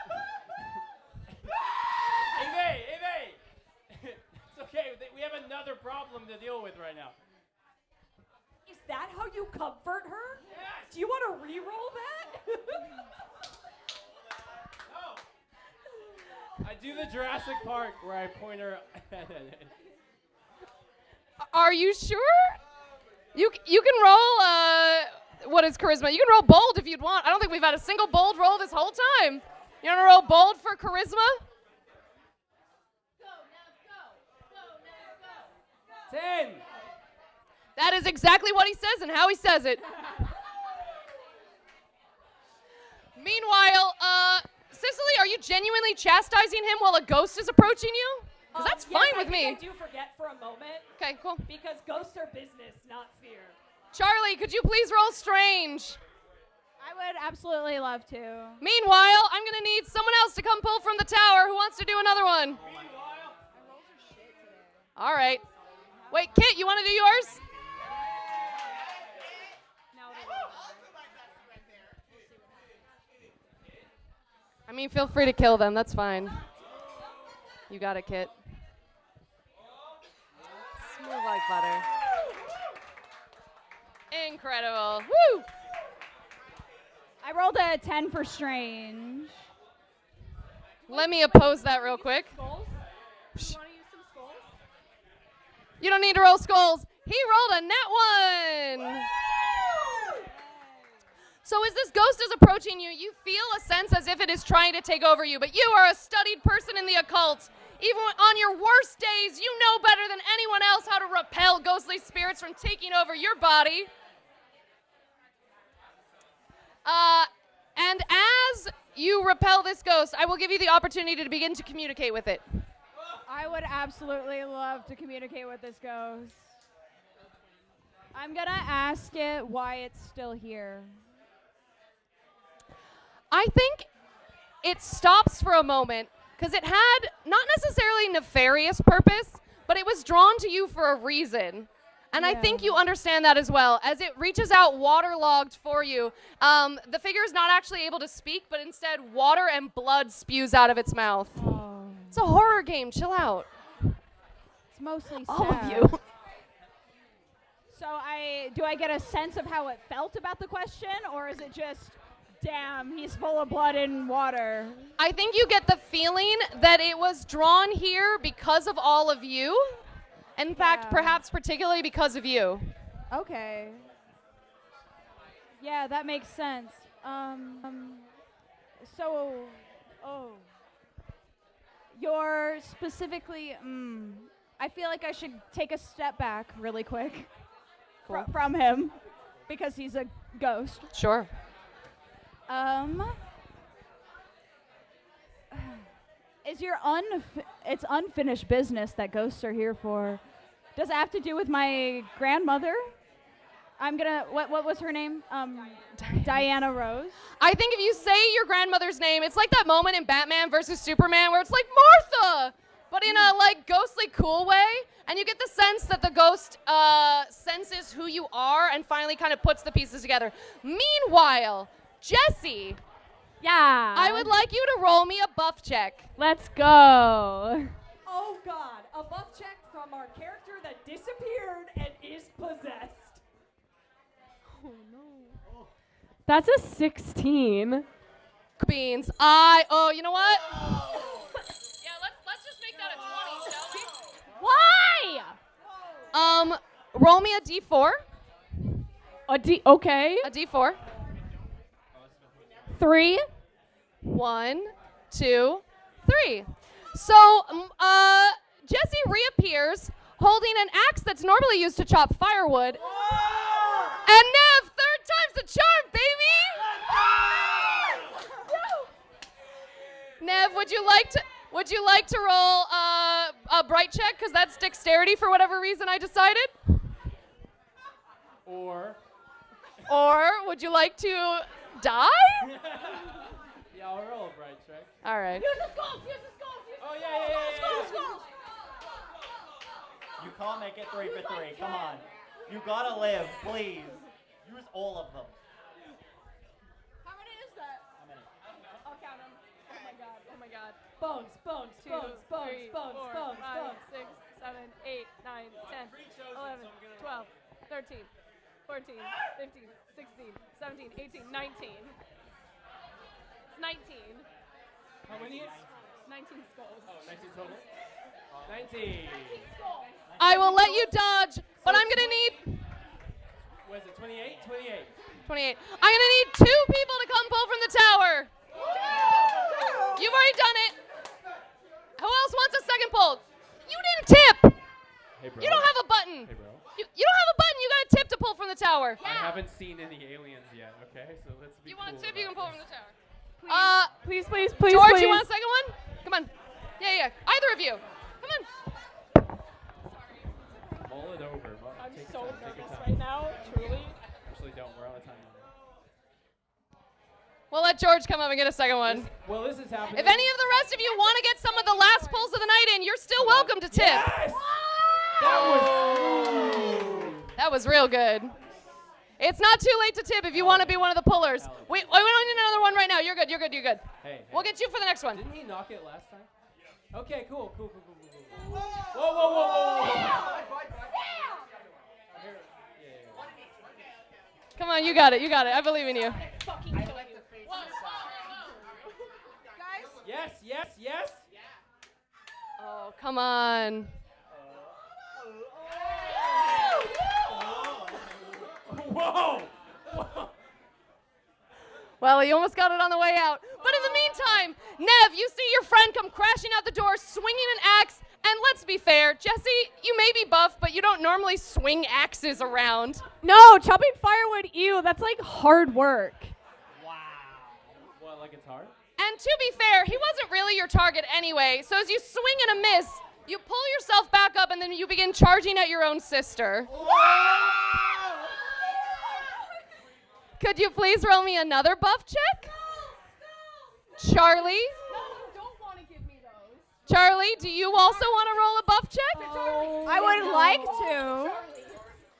Evie, it's okay. We have another problem to deal with right now. Is that how you comfort her? Yes. Do you want to re-roll that? No. I do the Jurassic Park where I point her. Are you sure? You can roll, what is charisma? You can roll bold if you'd want. I don't think we've had a single bold roll this whole time. You want to roll bold for charisma? Go, Nev, go. 10. That is exactly what he says and how he says it. Meanwhile, Sicily, are you genuinely chastising him while a ghost is approaching you? Because that's Yes, fine with I me. think I do forget for a moment Okay, cool. because ghosts are business, not fear. Charlie, could you please roll strange? I would absolutely love to. Meanwhile, I'm going to need someone else to come pull from the tower. Who wants to do another one? All right. Wait, Kit, you want to do yours? I mean, feel free to kill them. That's fine. You got it, Kit. Smooth like butter. Incredible. Woo! I rolled a 10 for strange. Let me oppose that real quick. Skulls? You want to use some skulls? You don't need to roll skulls. He rolled a nat 1. So as this ghost is approaching you, you feel a sense as if it is trying to take over you, but you are a studied person in the occult. Even on your worst days, you know better than anyone else how to repel ghostly spirits from taking over your body. And as you repel this ghost, I will give you the opportunity to begin to communicate with it. I would absolutely love to communicate with this ghost. I'm gonna ask it why it's still here. I think it stops for a moment because it had not necessarily nefarious purpose, but it was drawn to you for a reason. And I think you understand that as well. As it reaches out waterlogged for you, the figure is not actually able to speak, but instead water and blood spews out of its mouth. Oh. It's a horror game. Chill out. It's mostly All of sad. you. So do I get a sense of how it felt about the question, or is it just, damn, he's full of blood and water? I think you get the feeling that it was drawn here because of all of you. In fact, perhaps particularly because of you. Okay. Yeah, that makes sense. You're specifically, I feel like I should take a step back really quick from him because he's a ghost. Sure. Is your it's unfinished business that ghosts are here for? Does it have to do with my grandmother? I'm gonna, what was her name? Diana Rose. I think if you say your grandmother's name, it's like that moment in Batman versus Superman where it's like, Martha! But in a like ghostly cool way. And you get the sense that the ghost senses who you are and finally kind of puts the pieces together. Meanwhile, Jessie. Yeah. I would like you to roll me a buff check. Let's go. Oh God, a buff check from our character that disappeared and is possessed. That's a 16. Beans. You know what? Yeah, let's just make that a 20, shall we? Why? Roll me a d4. Okay. A d4. 3. 1, 2, 3. So, Jessie reappears holding an axe that's normally used to chop firewood. And Nev, third time's the charm, baby! Nev, would you like to roll a bright check? Because that's dexterity for whatever reason I decided. Or would you like to die? yeah, I'll roll a bright check. All right. Use the skulls, use the skulls, use Oh the yeah. skulls. You can't make it 3 for 3. Come on. You gotta live, please. Use all of them. How many is that? How many? I'll count them. Oh my god. Bones, bones, 2, bones, bones, 3, bones, 4, bones, 5, bones. 6, 7, 8, 9, 10, 11, 12, 13, 14, 15, 16, 17, 18, 19. It's 19. How many? 19 skulls. Oh, 19 total? 19. I will let you dodge, but I'm gonna need Was it 28? 28. 28. I'm gonna need 2 people to come pull from the tower. You've already done it. Who else wants a second pull? You didn't tip. Hey, bro. You don't have a button. Hey, bro. You don't have a button. You got a tip to pull from the tower. I haven't seen any aliens yet, okay? So let's be You want a cool tip? You can about pull from this. the tower. Please, please, George, please. you want a second one? Come on. Yeah. Either of you. Come on. Mull it over. I'm Take so your time, take your nervous time. right now, truly. Actually, don't. We're out of time. We'll let George come up and get a second one. Well, this is happening. If any of the rest of you want to get some of the last pulls of the night in, you're still welcome to tip. Yes! That was real good. It's not too late to tip if you want to be one of the pullers. We don't need another one right now. You're good. Hey. We'll get you for the next one. Didn't he knock it last time? Okay, cool. Whoa. Come on, you got it. You got it. I believe in you. Yes, yes, yes. Oh, come on. Whoa. Whoa. Well, you almost got it on the way out. But in the meantime, Nev, you see your friend come crashing out the door, swinging an axe. And let's be fair, Jessie, you may be buff, but you don't normally swing axes around. No, chopping firewood, ew, that's like hard work. Wow. What, like it's hard? And to be fair, he wasn't really your target anyway. So as you swing and a miss, you pull yourself back up and then you begin charging at your own sister. Could you please roll me another buff check? Charlie? Charlie, do you also want to roll a buff check? I would like to.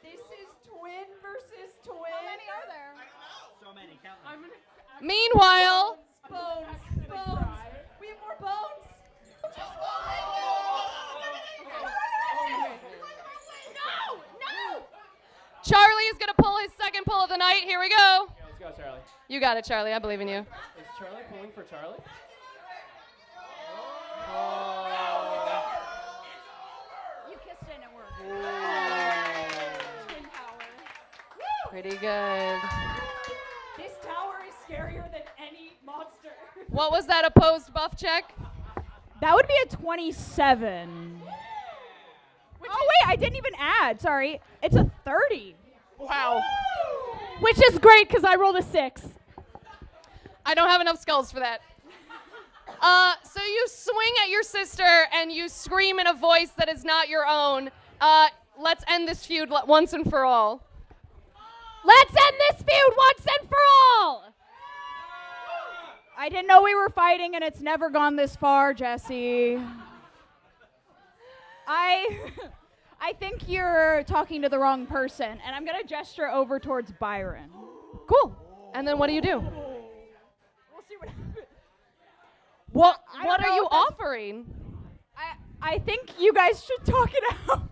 This is twin versus twin. How many are there? So many, count them. Meanwhile, Bones. We have more bones. No! Charlie is going to pull his second pull of the night. Here we go. Okay, let's go, Charlie. You got it, Charlie. I believe in you. Is Charlie pulling for Charlie? You kissed it and it worked. Twin power. Pretty good. This tower is scarier than any monster. What was that opposed buff check? That would be a 27. Oh, wait, I didn't even add. Sorry. It's a 30. Wow. Which is great because I rolled a 6. I don't have enough skulls for that. So you swing at your sister and you scream in a voice that is not your own. Let's end this feud once and for all. Let's end this feud once and for all. I didn't know we were fighting, and it's never gone this far, Jessie. I think you're talking to the wrong person, and I'm going to gesture over towards Byron. Cool. And then what do you do? We'll see what happens. What I don't are know you if that's- offering? I think you guys should talk it out.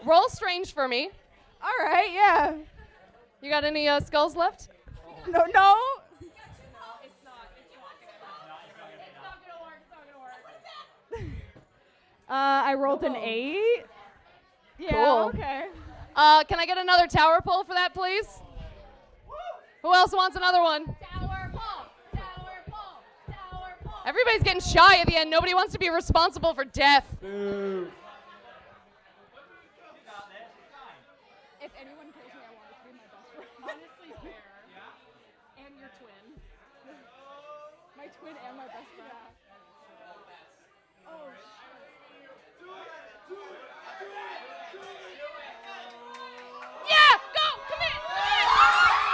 Roll strange for me. All right, yeah. You got any skulls left? No. I rolled an 8. Yeah, Cool. okay. Can I get another tower pull for that, please? Who else wants another one? Tower pull. Everybody's getting shy at the end. Nobody wants to be responsible for death. Boo. If anyone kills me, I want it to be my best friend. Honestly, fair. And your twin. My twin and my best friend. Oh, Yeah, go, come in.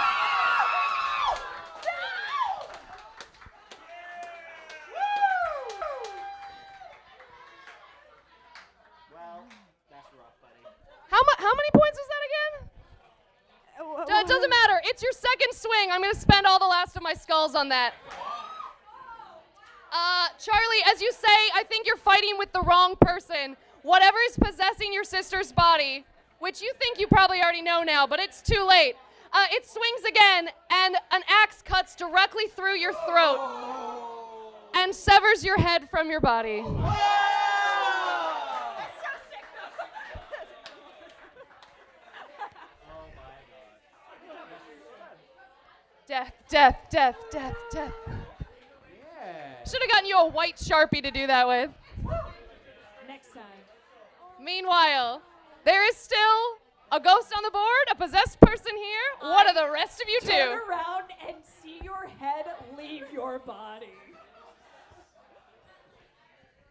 Well, that's rough, buddy. How many points was that again? It doesn't matter. It's your second swing. I'm going to spend all the last of my skulls on that. Charlie, as you say, I think you're fighting with the wrong person. Whatever is possessing your sister's body, which you think you probably already know now, but it's too late. It swings again, and an axe cuts directly through your throat and severs your head from your body. Death, death, death, death, death. Yeah. Should have gotten you a white Sharpie to do that with. next time. Meanwhile, there is still a ghost on the board, a possessed person here. What do the rest of you Turn do? around and see your head leave your body.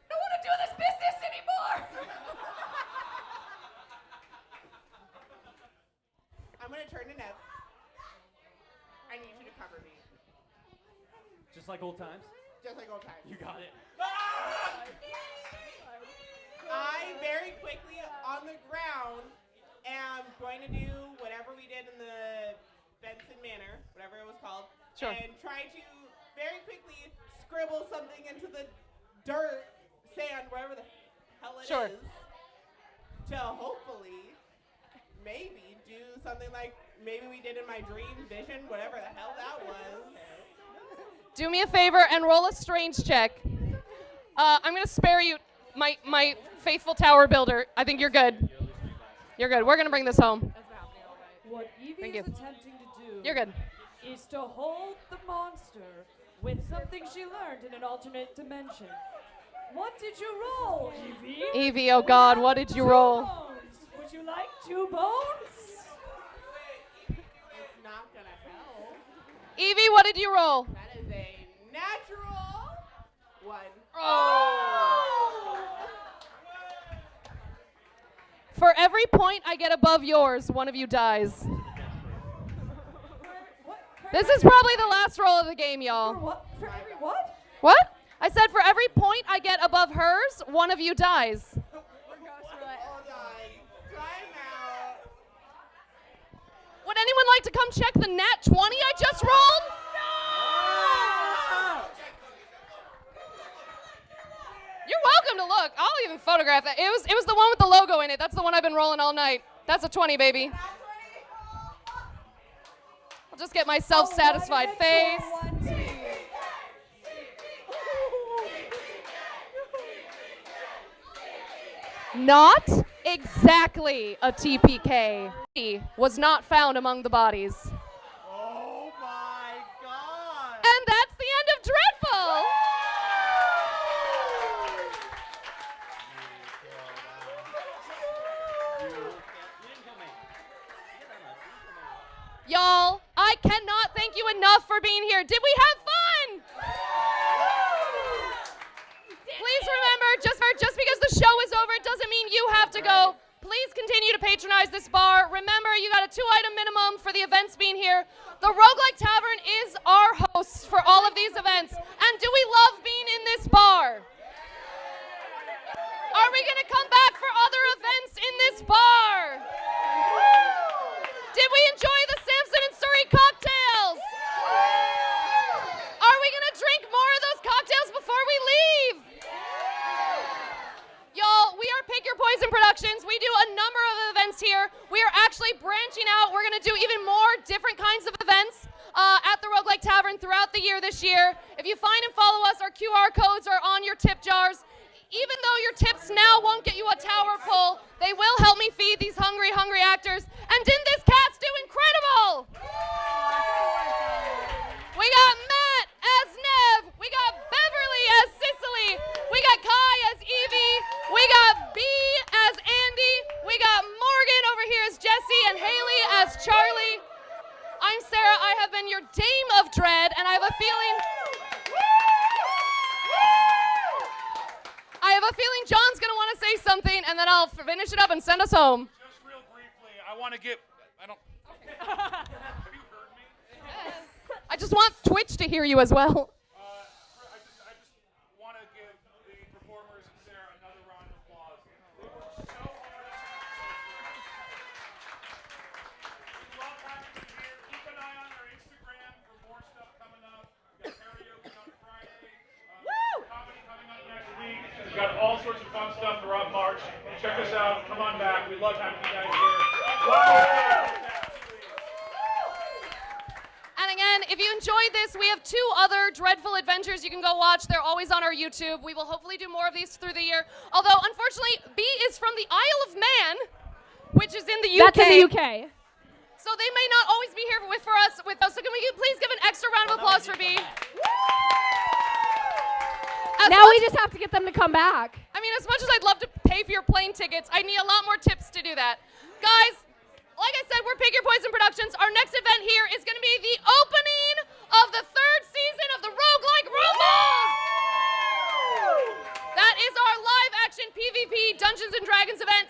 I don't want to do this business anymore. I'm going to turn to Nev. I need you to cover me. Just like old times. Just like old times. You got it. I very quickly on the ground am going to do whatever we did in the Benson Manor, whatever it was called, Sure. and try to very quickly scribble something into the dirt sand, wherever the hell it Sure. is, to hopefully maybe do something like maybe we did in my dream vision, whatever the hell that was. Do me a favor and roll a strange check. I'm going to spare you, my faithful tower builder. I think you're good. You're good. We're going to bring this home. What Evie Thank is you. attempting to do You're good. is to hold the monster with something she learned in an alternate dimension. What did you roll, Evie? Evie, oh God, what did you roll? Bones. Would you like 2 bones? It's not gonna help. Evie, what did you roll? That is a natural 1. For every point I get above yours, one of you dies. This is probably the last roll of the game, For y'all. what? For every what? What? I said for every point I get above hers, one of you dies. Hold on. Time out. Would anyone like to come check the nat 20 I just rolled? You're welcome to look. I'll even photograph that. It was the one with the logo in it. That's the one I've been rolling all night. That's a 20, baby. I'll just get my self-satisfied face. Not exactly a TPK. He was not found among the bodies. Oh my God! And that's the end of Dreadful! Y'all, I cannot thank you enough for being here. Did we have fun? Please remember, just because the show is over, it doesn't mean you have to go. Please continue to patronize this bar. Remember, you got a 2-item minimum for the events being here. The Roguelike Tavern is our host for all of these events. And do we love being in this bar? Are we going to come back for other events in this bar? Did we enjoy the Samson and Surrey cocktails? Are we going to drink more of those cocktails before we leave? Y'all, we are Pick Your Poison Productions. We do a number of events here. We are actually branching out. We're going to do even more different kinds of events at the Roguelike Tavern throughout the year this year. If you find and follow us, our QR codes are on your tip jars. Even though your tips now won't get you a tower pull, they will help me feed these hungry, hungry actors. And didn't this cast do incredible? We got Matt as Nev. We got Beverlee as Sicily. We got Kai as Evie. We got B as Andy. We got Morgan over here as Jessie and Hailie as Charlie. I'm Sarah. I have been your Dame of Dread, and I have a feeling John's going to want to say something, and then I'll finish it up and send us home. Just real briefly, I want to get, have you heard me? I just want Twitch to hear you as well. I just want to give the performers and Sarah another round of applause. They worked so hard. We love having you here. Keep an eye on our Instagram for more stuff coming up. We got karaoke on Friday. Comedy coming up next week. We've got all sorts of fun stuff throughout March. Check us out. Come on back. We love having you guys here. And again, if you enjoyed this, we have 2 other Dreadful adventures you can go watch. They're always on our YouTube. We will hopefully do more of these through the year. Although, unfortunately, B is from the Isle of Man, which is in the UK. That's in the UK. So they may not always be here with us. So can we please give an extra round of applause for B? Now we just have to get them to come back. I mean, as much as I'd love to pay for your plane tickets, I need a lot more tips to do that. Guys, like I said, we're Pick Your Poison Productions. Our next event here is going to be the opening of the 3rd season of the Roguelike Rumbles. That is our live-action PvP Dungeons & Dragons event